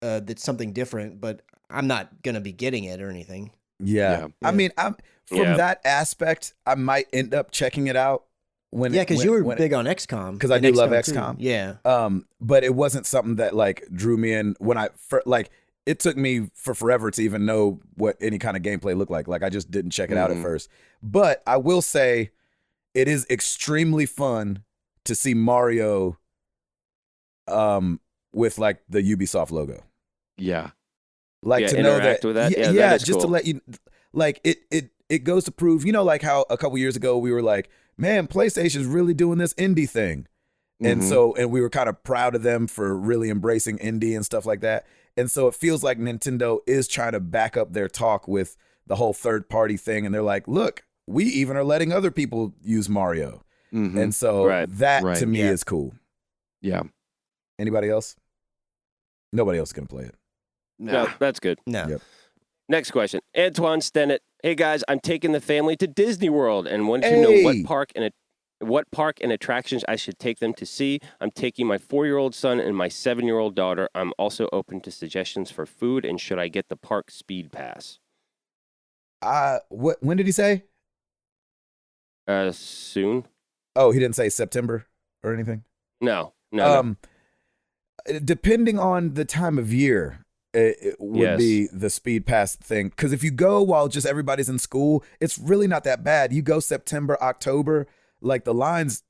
that's something different. But I'm not gonna be getting it or anything. Yeah. I mean, from that aspect, I might end up checking it out because you were big on XCOM. Because I do love XCOM XCOM. Too. Yeah. But it wasn't something that like drew me in when it took me for forever to even know what any kind of gameplay looked like. Like I just didn't check it out at first. But I will say it is extremely fun to see Mario with like the Ubisoft logo. Yeah. Like to know that, with that. Yeah, that is just cool. to let you like it goes to prove, you know, like how a couple years ago we were like, man, PlayStation's really doing this indie thing. And we were kind of proud of them for really embracing indie and stuff like that. And so it feels like Nintendo is trying to back up their talk with the whole third party thing. And they're like, look, we even are letting other people use Mario. And so that to me is cool. Yeah. Anybody else? Nobody else is going to play it. No, that's good. No. Yep. Next question. Antoine Stennett. Hey, guys, I'm taking the family to Disney World and want to know what park and attractions I should take them to see. I'm taking my 4-year-old son and my 7-year-old daughter. I'm also open to suggestions for food, and should I get the park speed pass? When did he say? Soon. Oh, he didn't say September or anything? No. Depending on the time of year, it would be the speed pass thing. Because if you go while just everybody's in school, it's really not that bad. You go September, October, like the lines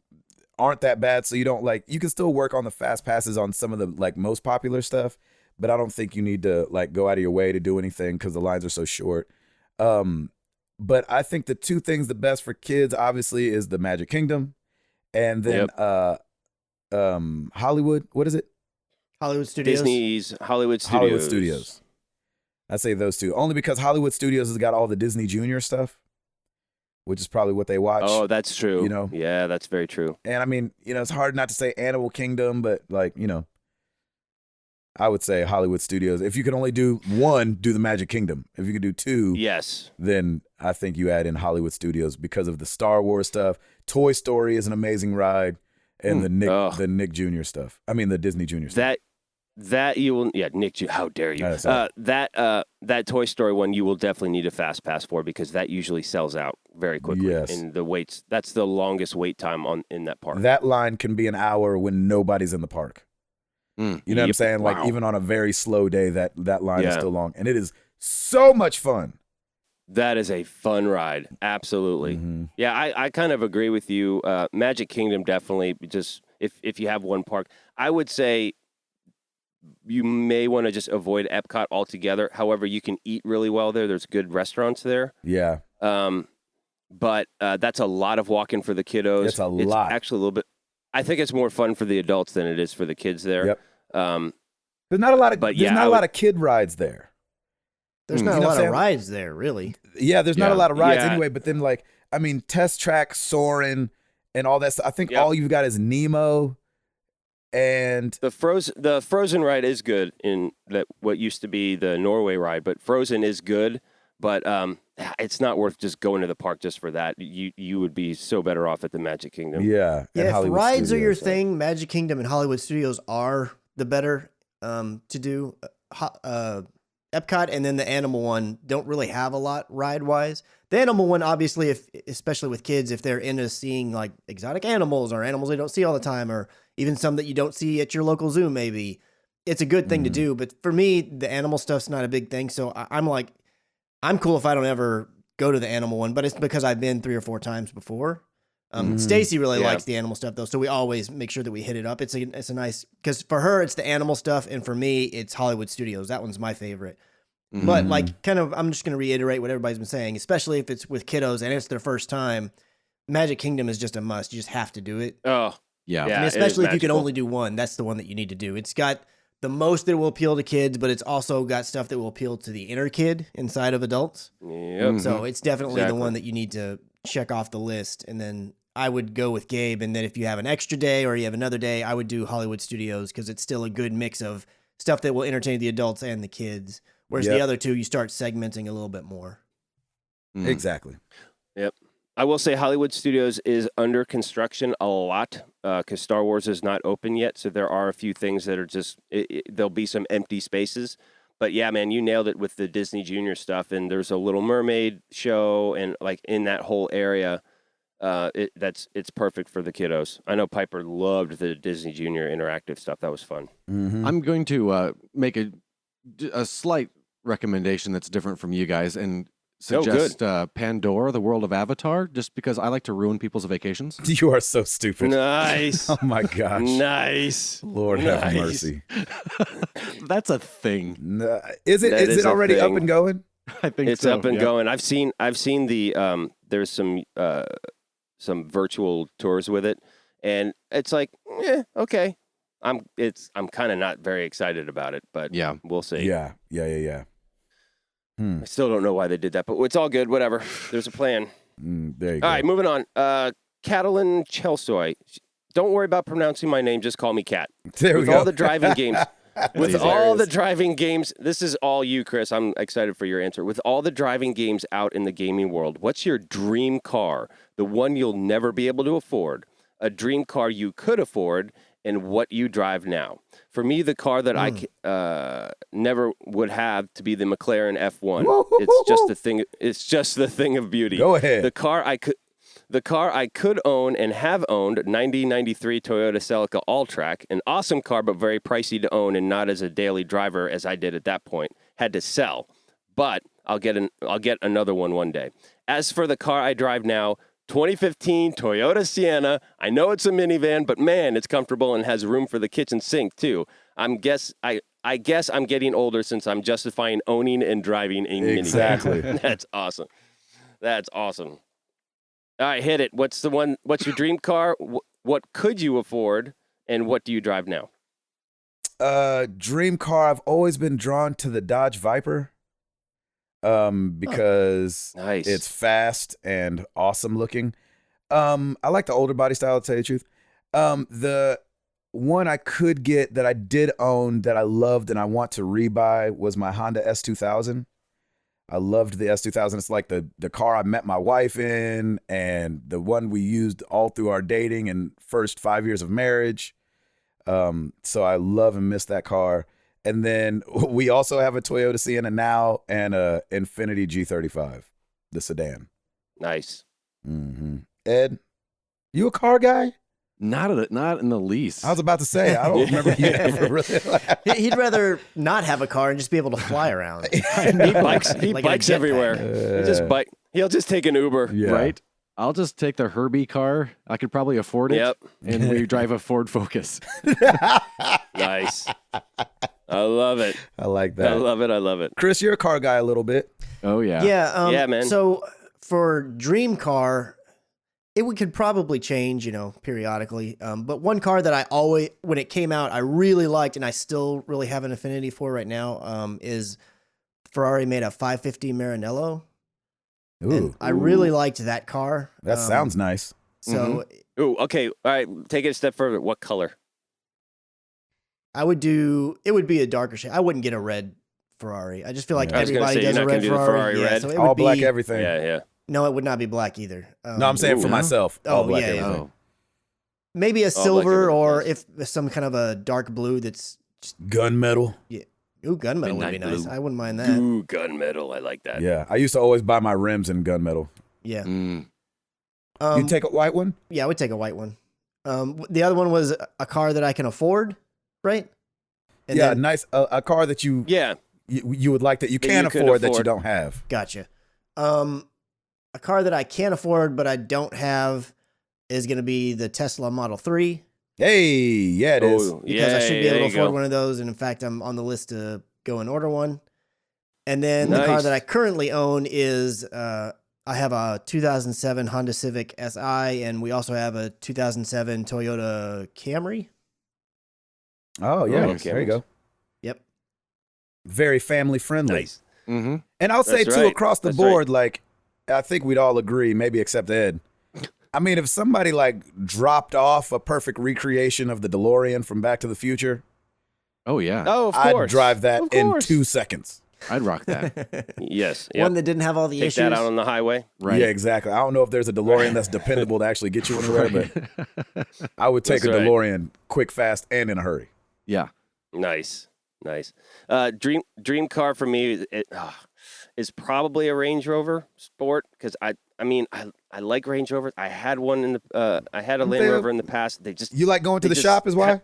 aren't that bad. So you don't you can still work on the fast passes on some of the like most popular stuff. But I don't think you need to like go out of your way to do anything because the lines are so short. But I think the two things the best for kids, obviously, is the Magic Kingdom and then Hollywood. What is it? Hollywood Studios. Disney's Hollywood Studios. Hollywood Studios. I say those two. Only because Hollywood Studios has got all the Disney Junior stuff, which is probably what they watch. Oh, that's true. You know? Yeah, that's very true. And I mean, you know, it's hard not to say Animal Kingdom, but like, you know, I would say Hollywood Studios. If you can only do one, do the Magic Kingdom. If you can do two, then I think you add in Hollywood Studios because of the Star Wars stuff. Toy Story is an amazing ride, and the Nick Jr. stuff. I mean, the Disney Jr. stuff. That you will, Nick. How dare you? That Toy Story one you will definitely need a fast pass for because that usually sells out very quickly. Yes. And the waits. That's the longest wait time in that park. That line can be an hour when nobody's in the park. You know what I'm saying? Like even on a very slow day, that line is still long, and it is so much fun. That is a fun ride, absolutely. Yeah, I kind of agree with you. Magic Kingdom definitely. Just if you have one park, I would say you may want to just avoid Epcot altogether. However, you can eat really well there. There's good restaurants there. Yeah. But that's a lot of walking for the kiddos. It's lot. Actually a little bit. I think it's more fun for the adults than it is for the kids there. Yep. There's not a lot of a lot of kid rides there. There's not a lot of rides there, really. Yeah, there's not a lot of rides anyway. But then, like, I mean, Test Track, Soarin', and all that stuff. I think all you've got is Nemo, and the Frozen ride is good in that what used to be the Norway ride, but Frozen is good. But it's not worth just going to the park just for that. You would be so better off at the Magic Kingdom. Yeah. If rides are your thing, Magic Kingdom and Hollywood Studios are the better to do. Epcot and then the Animal one don't really have a lot ride-wise. The Animal one, obviously, especially with kids, if they're into seeing like exotic animals or animals they don't see all the time, or even some that you don't see at your local zoo, maybe it's a good thing to do. But for me, the animal stuff's not a big thing. So I'm like, I'm cool if I don't ever go to the animal one, but it's because I've been 3 or 4 times before. Stacy really likes the animal stuff though, so we always make sure that we hit it up. It's a nice, because for her it's the animal stuff, and for me it's Hollywood Studios. That one's my favorite. But like, kind of, I'm just going to reiterate what everybody's been saying, especially if it's with kiddos and it's their first time. Magic Kingdom is just a must. You just have to do it. Oh, Yeah. I mean, especially if you can only do one, that's the one that you need to do. It's got the most that will appeal to kids, but it's also got stuff that will appeal to the inner kid inside of adults. Yep. So it's definitely the one that you need to check off the list. And then I would go with Gabe. And then if you have an extra day or you have another day, I would do Hollywood Studios, because it's still a good mix of stuff that will entertain the adults and the kids. Whereas the other two, you start segmenting a little bit more. Exactly. Yep. I will say Hollywood Studios is under construction a lot because Star Wars is not open yet. So there are a few things that are just, there'll be some empty spaces. But yeah, man, you nailed it with the Disney Junior stuff. And there's a Little Mermaid show, and like in that whole area, it's perfect for the kiddos. I know Piper loved the Disney Junior interactive stuff. That was fun. I'm going to make a slight recommendation that's different from you guys and suggest Pandora, the world of Avatar, just because I like to ruin people's vacations. You are so stupid. Nice. Oh my gosh. Nice. Lord have mercy. That's a thing. Is it already up and going? I think it's up and going. I've seen the there's some virtual tours with it, and it's like, okay. I'm kind of not very excited about it, but we'll see. Yeah. I still don't know why they did that, but it's all good. Whatever. There's a plan. There you go. All right, moving on. Catalan Chelsoy. Don't worry about pronouncing my name. Just call me Cat. There we with go. all the driving games. With all the driving games, this is all you, Chris. I'm excited for your answer. With all the driving games out in the gaming world, what's your dream car? The one you'll never be able to afford. A dream car you could afford, and what you drive now. For me, the car that I never would have to be the McLaren F1. It's just the thing. It's just the thing of beauty. Go ahead. The car I could own and have owned, 1993 Toyota Celica All-Track, an awesome car but very pricey to own and not as a daily driver as I did at that point. Had to sell, but I'll get another one day. As for the car I drive now, 2015 Toyota Sienna. I know it's a minivan, but man, it's comfortable and has room for the kitchen sink too. I guess I'm getting older since I'm justifying owning and driving a minivan. That's awesome. That's awesome. All right, hit it. What's your dream car? What could you afford, and what do you drive now? Dream car. I've always been drawn to the Dodge Viper. Because it's fast and awesome looking. I like the older body style, to tell you the truth. The one I could get that I did own that I loved and I want to rebuy was my Honda S2000. I loved the S2000. It's like the car I met my wife in, and the one we used all through our dating and first 5 years of marriage. So I love and miss that car. And then we also have a Toyota Sienna now and a Infiniti G35, the sedan. Nice. Ed, you a car guy? Not in the least. I was about to say, I don't remember you ever really. He'd rather not have a car and just be able to fly around. He bikes everywhere. He'll just take an Uber. Yeah. Right? I'll just take the Herbie car. I could probably afford it. Yep. And we drive a Ford Focus. Nice. I love it. I like that. I love it. Chris, you're a car guy a little bit. Oh, yeah. Yeah. Yeah, man. So for dream car, could probably change, periodically. But one car that I always, when it came out, I really liked, and I still really have an affinity for right now, is Ferrari made a 550 Maranello. Ooh. And I really liked that car. That sounds nice. So, Ooh, okay. All right. Take it a step further. What color? it would be a darker shade. I wouldn't get a red Ferrari. I just feel like I was everybody say, does you're a not red gonna do the Ferrari red? So it All would black be, everything. Yeah. No, it would not be black either. No, I'm saying for myself. All black yeah. everything. Oh. Maybe a All black silver, or everything, if some kind of a dark blue that's Gunmetal. ooh, gunmetal would be Midnight nice. blue. I wouldn't mind that. Ooh, gunmetal. I like that. Yeah. I used to always buy my rims in gunmetal. Yeah. You take a white one? Yeah, I would take a white one. The other one was a car that I can afford, right? And yeah, then, nice a car that you would like that you That can you can afford that you afford. don't have. Gotcha. A car that I can't afford but I don't have is going to be the Tesla Model 3 Hey, yeah, it is. because I should be Yay, able to there you afford go. one of those. And in fact, I'm on the list to go and order one. And then the car Nice. that I currently own is I have a 2007 Honda Civic Si, and we also have a 2007 Toyota Camry. Oh yeah, Oh, there you go. Yep. Very family friendly. Nice. Mm-hmm. And I'll say That's too, right. across the That's board, like I think we'd all agree, maybe except Ed. I mean, if somebody like dropped off a perfect recreation of the DeLorean from Back to the Future, Oh yeah, Oh, of I'd course. drive that Of in course. 2 seconds. I'd rock that. Yes. One Yep. that didn't have all the Take issues. that out on the highway. Right. Yeah, exactly. I don't know if there's a DeLorean that's dependable to actually get you anywhere, but I would take That's a right. DeLorean quick, fast, and in a hurry. Yeah. Nice. Dream car for me is probably a Range Rover Sport because I like Range Rovers. I had one in the I had a Aren't Land they- Rover in the past. They just You like going to They the just shop is why?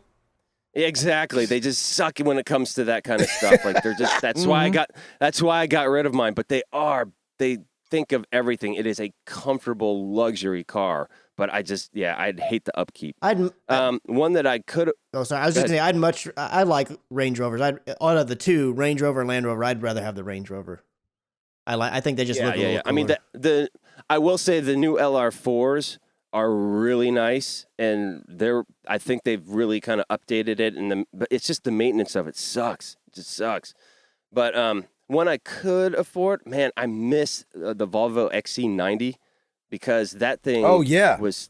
exactly. They just suck when it comes to that kind of stuff. Like they're just that's why I got rid of mine. But they think of everything. It is a comfortable luxury car. But I'd hate the upkeep. One that I could Oh, sorry. I was just Go going to say, I like Range Rovers. Out of the two, Range Rover and Land Rover, I'd rather have the Range Rover. I think they just look a little I mean, cooler. I will say the new LR4s are really nice, and I think they've really kind of updated it, but it's just the maintenance of it sucks. It just sucks. But one I could afford, man, I miss the Volvo XC90 because that thing was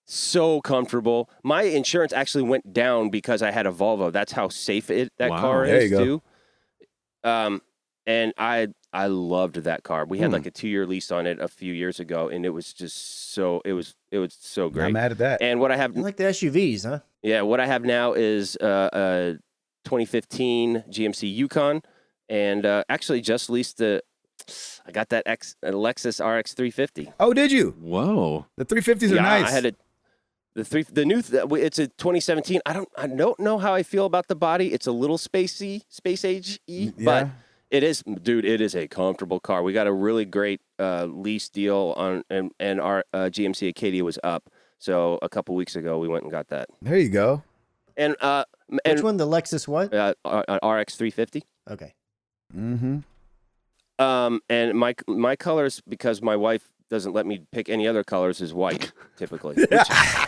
so comfortable. My insurance actually went down because I had a Volvo. That's how safe that Wow. car There is you go. too. And I loved that car. We had like a 2-year lease on it a few years ago, and it was just it was so great. I'm mad at that. And what I have, You like the SUVs, huh? what I have now is a 2015 GMC Yukon, and actually just leased I got that Lexus RX 350. Oh, did you? Whoa. The 350s are nice. I had it's a 2017. I don't know how I feel about the body. It's a little space age, but it is, dude. It is a comfortable car. We got a really great lease deal on, and our GMC Acadia was up. So a couple weeks ago, we went and got that. There you go. And Which one? The Lexus what? RX 350. Okay. Mm-hmm. And my colors, because my wife doesn't let me pick any other colors, is white typically,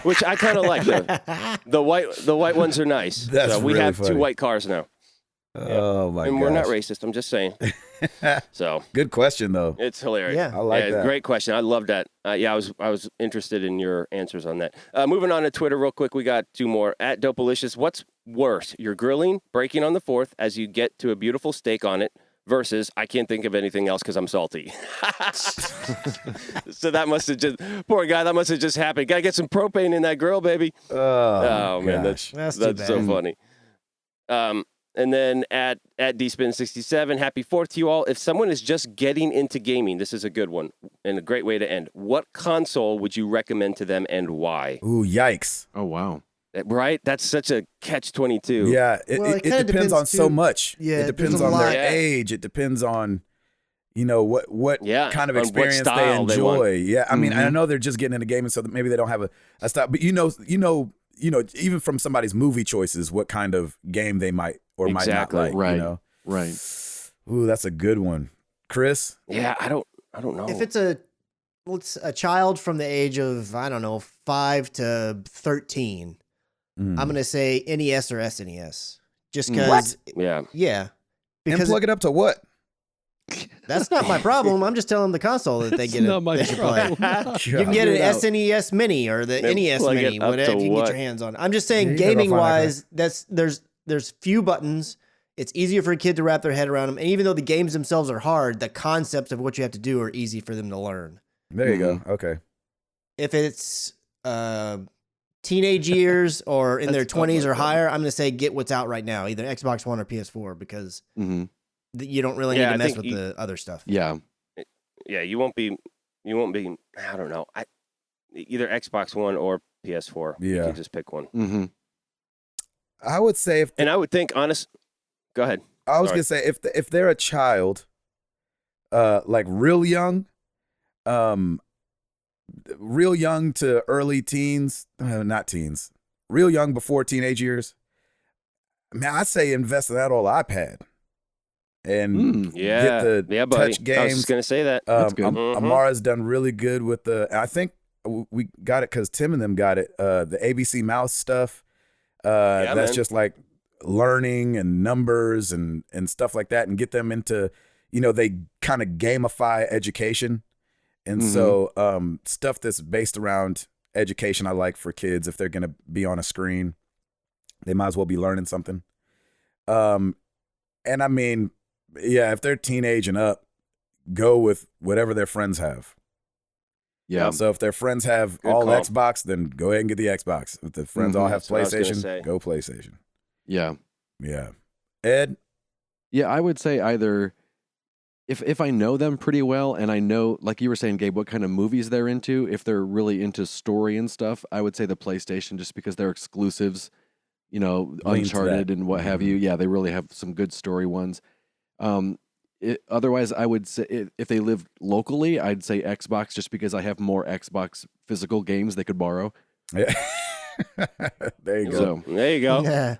which I kind of like. The white ones are nice. That's so we really have funny. 2 white cars now. Oh my god! And we're not racist. I'm just saying. So Good question though. it's hilarious. Yeah. I like that. Great question. I love that. I was interested in your answers on that. Moving on to Twitter real quick. We got 2 more. At Dopalicious, what's worse? You're grilling, breaking on the 4th as you get to a beautiful steak on it, versus I can't think of anything else because I'm salty. So that must have just, poor guy, that must have just happened. Got to get some propane in that grill, baby. Oh, Man, gosh. That's too that's so bad. funny. And then at DSpin67, happy 4th to you all. If someone is just getting into gaming, this is a good one and a great way to end. What console would you recommend to them and why? Ooh, yikes! Oh wow. Right? That's such a catch-22. Yeah, Well, it kinda depends on so too. much. Yeah, it there's depends a on their lot. Yeah. age. It depends on, what kind of on what experience they style they want. enjoy. Yeah, I mean, I know they're just getting into gaming, so that maybe they don't have a style. But even from somebody's movie choices, what kind of game they might or Exactly. might not like. Right. Right. Ooh, that's a good one, Chris. Yeah, I don't know. If it's a child from the age of, I don't know, 5 to 13, I'm going to say NES or SNES. Just because. Yeah. Yeah. And Because plug it up to what? that's not my problem. I'm just telling them the console that they It's get not my they should play. problem. You can get an SNES Mini or the Then NES plug it Mini, up whatever to you can what? get your hands on. I'm just Yeah, saying, you gotta go gaming find wise, there's few buttons. It's easier for a kid to wrap their head around them, and even though the games themselves are hard, the concepts of what you have to do are easy for them to learn. There you go. Okay. If it's teenage years or in their That's tough 20s like or that. higher, I'm going to say get what's out right now, either Xbox One or PS4, because Mm-hmm. you don't really Yeah, need I to mess think with you- the other stuff. Yeah. Yeah, you won't be. I don't know. Either Xbox One or PS4. You Yeah. can just pick one. Mm-hmm. I would say And I would think, go ahead. I was Sorry. gonna say if they're a child, like real young to early teens, not teens, real young before teenage years. Man, I say invest in that old iPad and get the buddy. touch games. I was just gonna say that. That's good. Amara's done really good with I think we got it because Tim and them got it. The ABC Mouse stuff. That's man. just like learning and numbers and stuff like that, and get them into, they kind of gamify education. And so stuff that's based around education, I like for kids. If they're going to be on a screen, they might as well be learning something. And I mean, yeah, if they're teenage and up, go with whatever their friends have. Yeah. So if their friends have Good all call. Xbox, then go ahead and get the Xbox. If the friends all have That's what I was gonna PlayStation, say. go PlayStation. Yeah. Yeah. Ed? Yeah, I would say either if I know them pretty well and I know, like you were saying, Gabe, what kind of movies they're into, if they're really into story and stuff, I would say the PlayStation, just because they're exclusives, Lean to Uncharted that. and what have you. Yeah, they really have some good story ones. Otherwise, I would say if they live locally, I'd say Xbox, just because I have more Xbox physical games they could borrow. Yeah. There you go. So There you go. Yeah.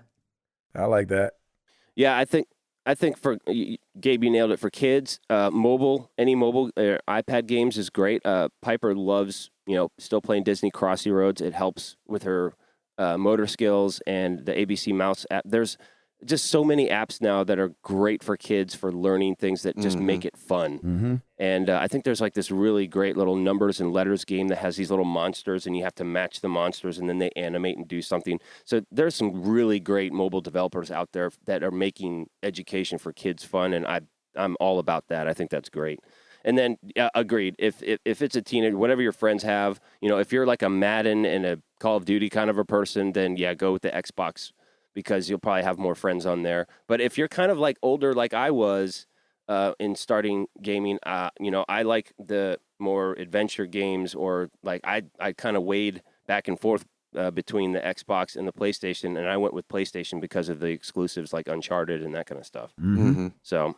I like that. Yeah, I think for Gabe, you nailed it. For kids, any mobile iPad games is great. Piper loves, still playing Disney Crossy Roads. It helps with her motor skills, and the ABC Mouse app. There's just so many apps now that are great for kids for learning things that just make it fun. Mm-hmm. And I think there's like this really great little numbers and letters game that has these little monsters, and you have to match the monsters, and then they animate and do something. So there's some really great mobile developers out there that are making education for kids fun, and I'm all about that. I think that's great. And then, agreed, if it's a teenager, whatever your friends have, if you're like a Madden and a Call of Duty kind of a person, then yeah, go with the Xbox, because you'll probably have more friends on there. But if you're kind of like older, like I was in starting gaming, I like the more adventure games, or like I kind of weighed back and forth between the Xbox and the PlayStation, and I went with PlayStation because of the exclusives like Uncharted and that kind of stuff. Mm-hmm. So,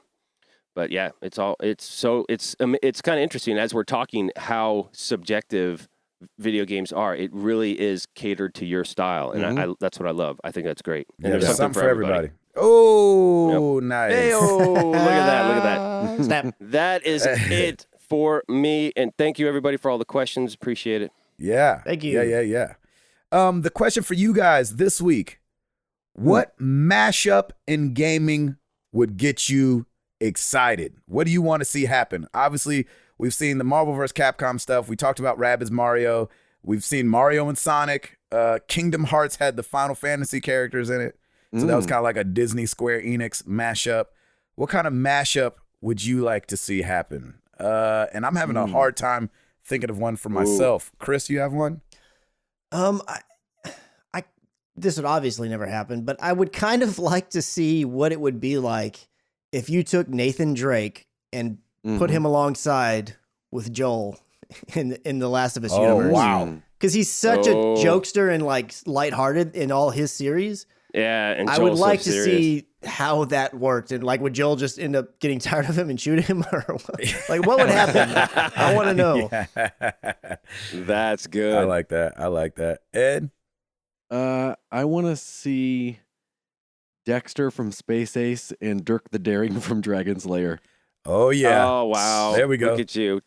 but yeah, it's kind of interesting as we're talking how subjective video games are. It really is catered to your style, and I that's what I love. I think that's great. And Yeah, there's something for everybody. Oh, nice. Hey-o, look at that. Snap. That is it for me, and thank you everybody for all the questions. Appreciate it. Yeah. Thank you. Yeah. The question for you guys this week: what mashup in gaming would get you excited? What do you want to see happen? Obviously, we've seen the Marvel vs. Capcom stuff. We talked about Rabbids Mario. We've seen Mario and Sonic. Kingdom Hearts had the Final Fantasy characters in it. So that was kind of like a Disney Square Enix mashup. What kind of mashup would you like to see happen? And I'm having a hard time thinking of one for myself. Chris, you have one? This would obviously never happen, but I would kind of like to see what it would be like if you took Nathan Drake and put him alongside with Joel in the Last of Us universe. Wow. Because he's such a jokester and like lighthearted in all his series. Yeah, and I would like to see how that worked, and like would Joel just end up getting tired of him and shoot him, or like what would happen? I want to know. Yeah. That's good. I like that. Ed? I want to see Dexter from Space Ace and Dirk the Daring from Dragon's Lair. Oh, yeah. Oh, wow. There we go. Look at you.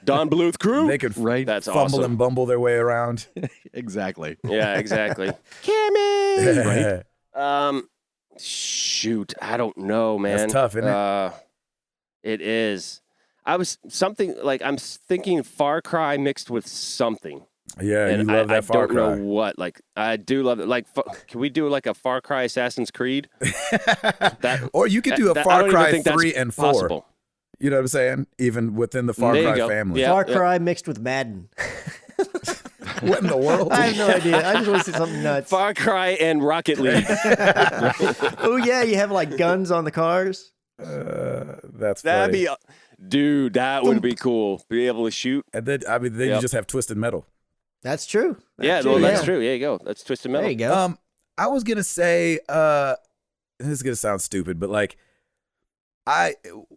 Don Bluth crew. They could Right? That's fumble awesome. and bumble their way around. Exactly. Yeah, exactly. Kimmy! Right? Shoot. I don't know, man. That's tough, isn't it? It is. I'm thinking Far Cry mixed with something. Yeah, And you love that Far don't Cry. know what. Like, I do love it. Like, can we do like a Far Cry Assassin's Creed? Or you could do a I Far don't even Cry think that's 3 and 4. possible. You know what I'm saying? Even within the Far There you Cry go. family. Yeah. Far Cry mixed with Madden. What in the world? I have no idea. I just want to see something nuts. Far Cry and Rocket League. Oh yeah, you have like guns on the cars. That's That'd funny. be, dude, that would be cool. Be able to shoot. And then, then you Yep. just have Twisted Metal. That's true. That's yeah. true. There you go. That's Twisted Metal. There you go. I was gonna say, this is gonna sound stupid, but like,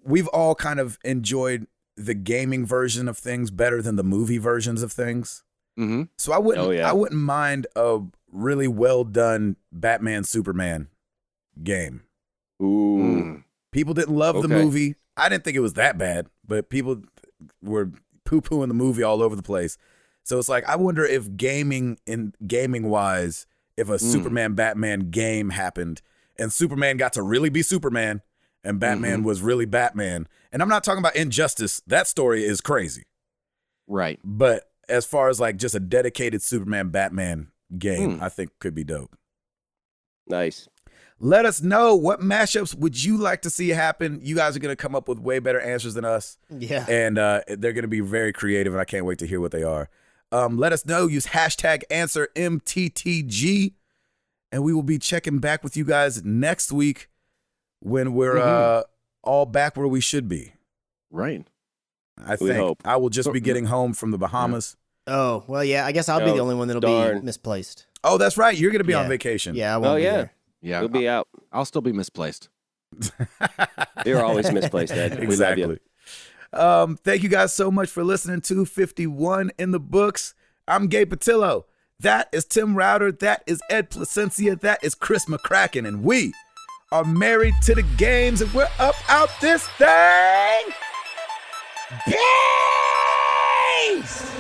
we've all kind of enjoyed the gaming version of things better than the movie versions of things. Mm-hmm. So I wouldn't mind a really well done Batman Superman game. Ooh. People didn't love the movie. I didn't think it was that bad, but people were poo-pooing the movie all over the place. So it's like, I wonder if gaming wise, if a Superman Batman game happened and Superman got to really be Superman and Batman was really Batman. And I'm not talking about Injustice. That story is crazy. Right. But as far as like just a dedicated Superman Batman game, I think could be dope. Nice. Let us know, what mashups would you like to see happen? You guys are going to come up with way better answers than us. Yeah. And they're going to be very creative, and I can't wait to hear what they are. Let us know. Use #AnswerMTTG, and we will be checking back with you guys next week when we're all back where we should be. Right. I think. hope. I will just be getting home from the Bahamas. Oh, well, yeah. I guess I'll be the only one that'll be misplaced. Oh, that's right. You're going to be on vacation. Yeah, I won't be there. Yeah. You'll be out. I'll still be misplaced. You're always misplaced, Ed. Exactly. We love you. Thank you guys so much for listening to 51 in the books. I'm Gabe Patillo. That is Tim Router. That is Ed Placencia. That is Chris McCracken. And we are married to the games, and we're up out this thing. Peace!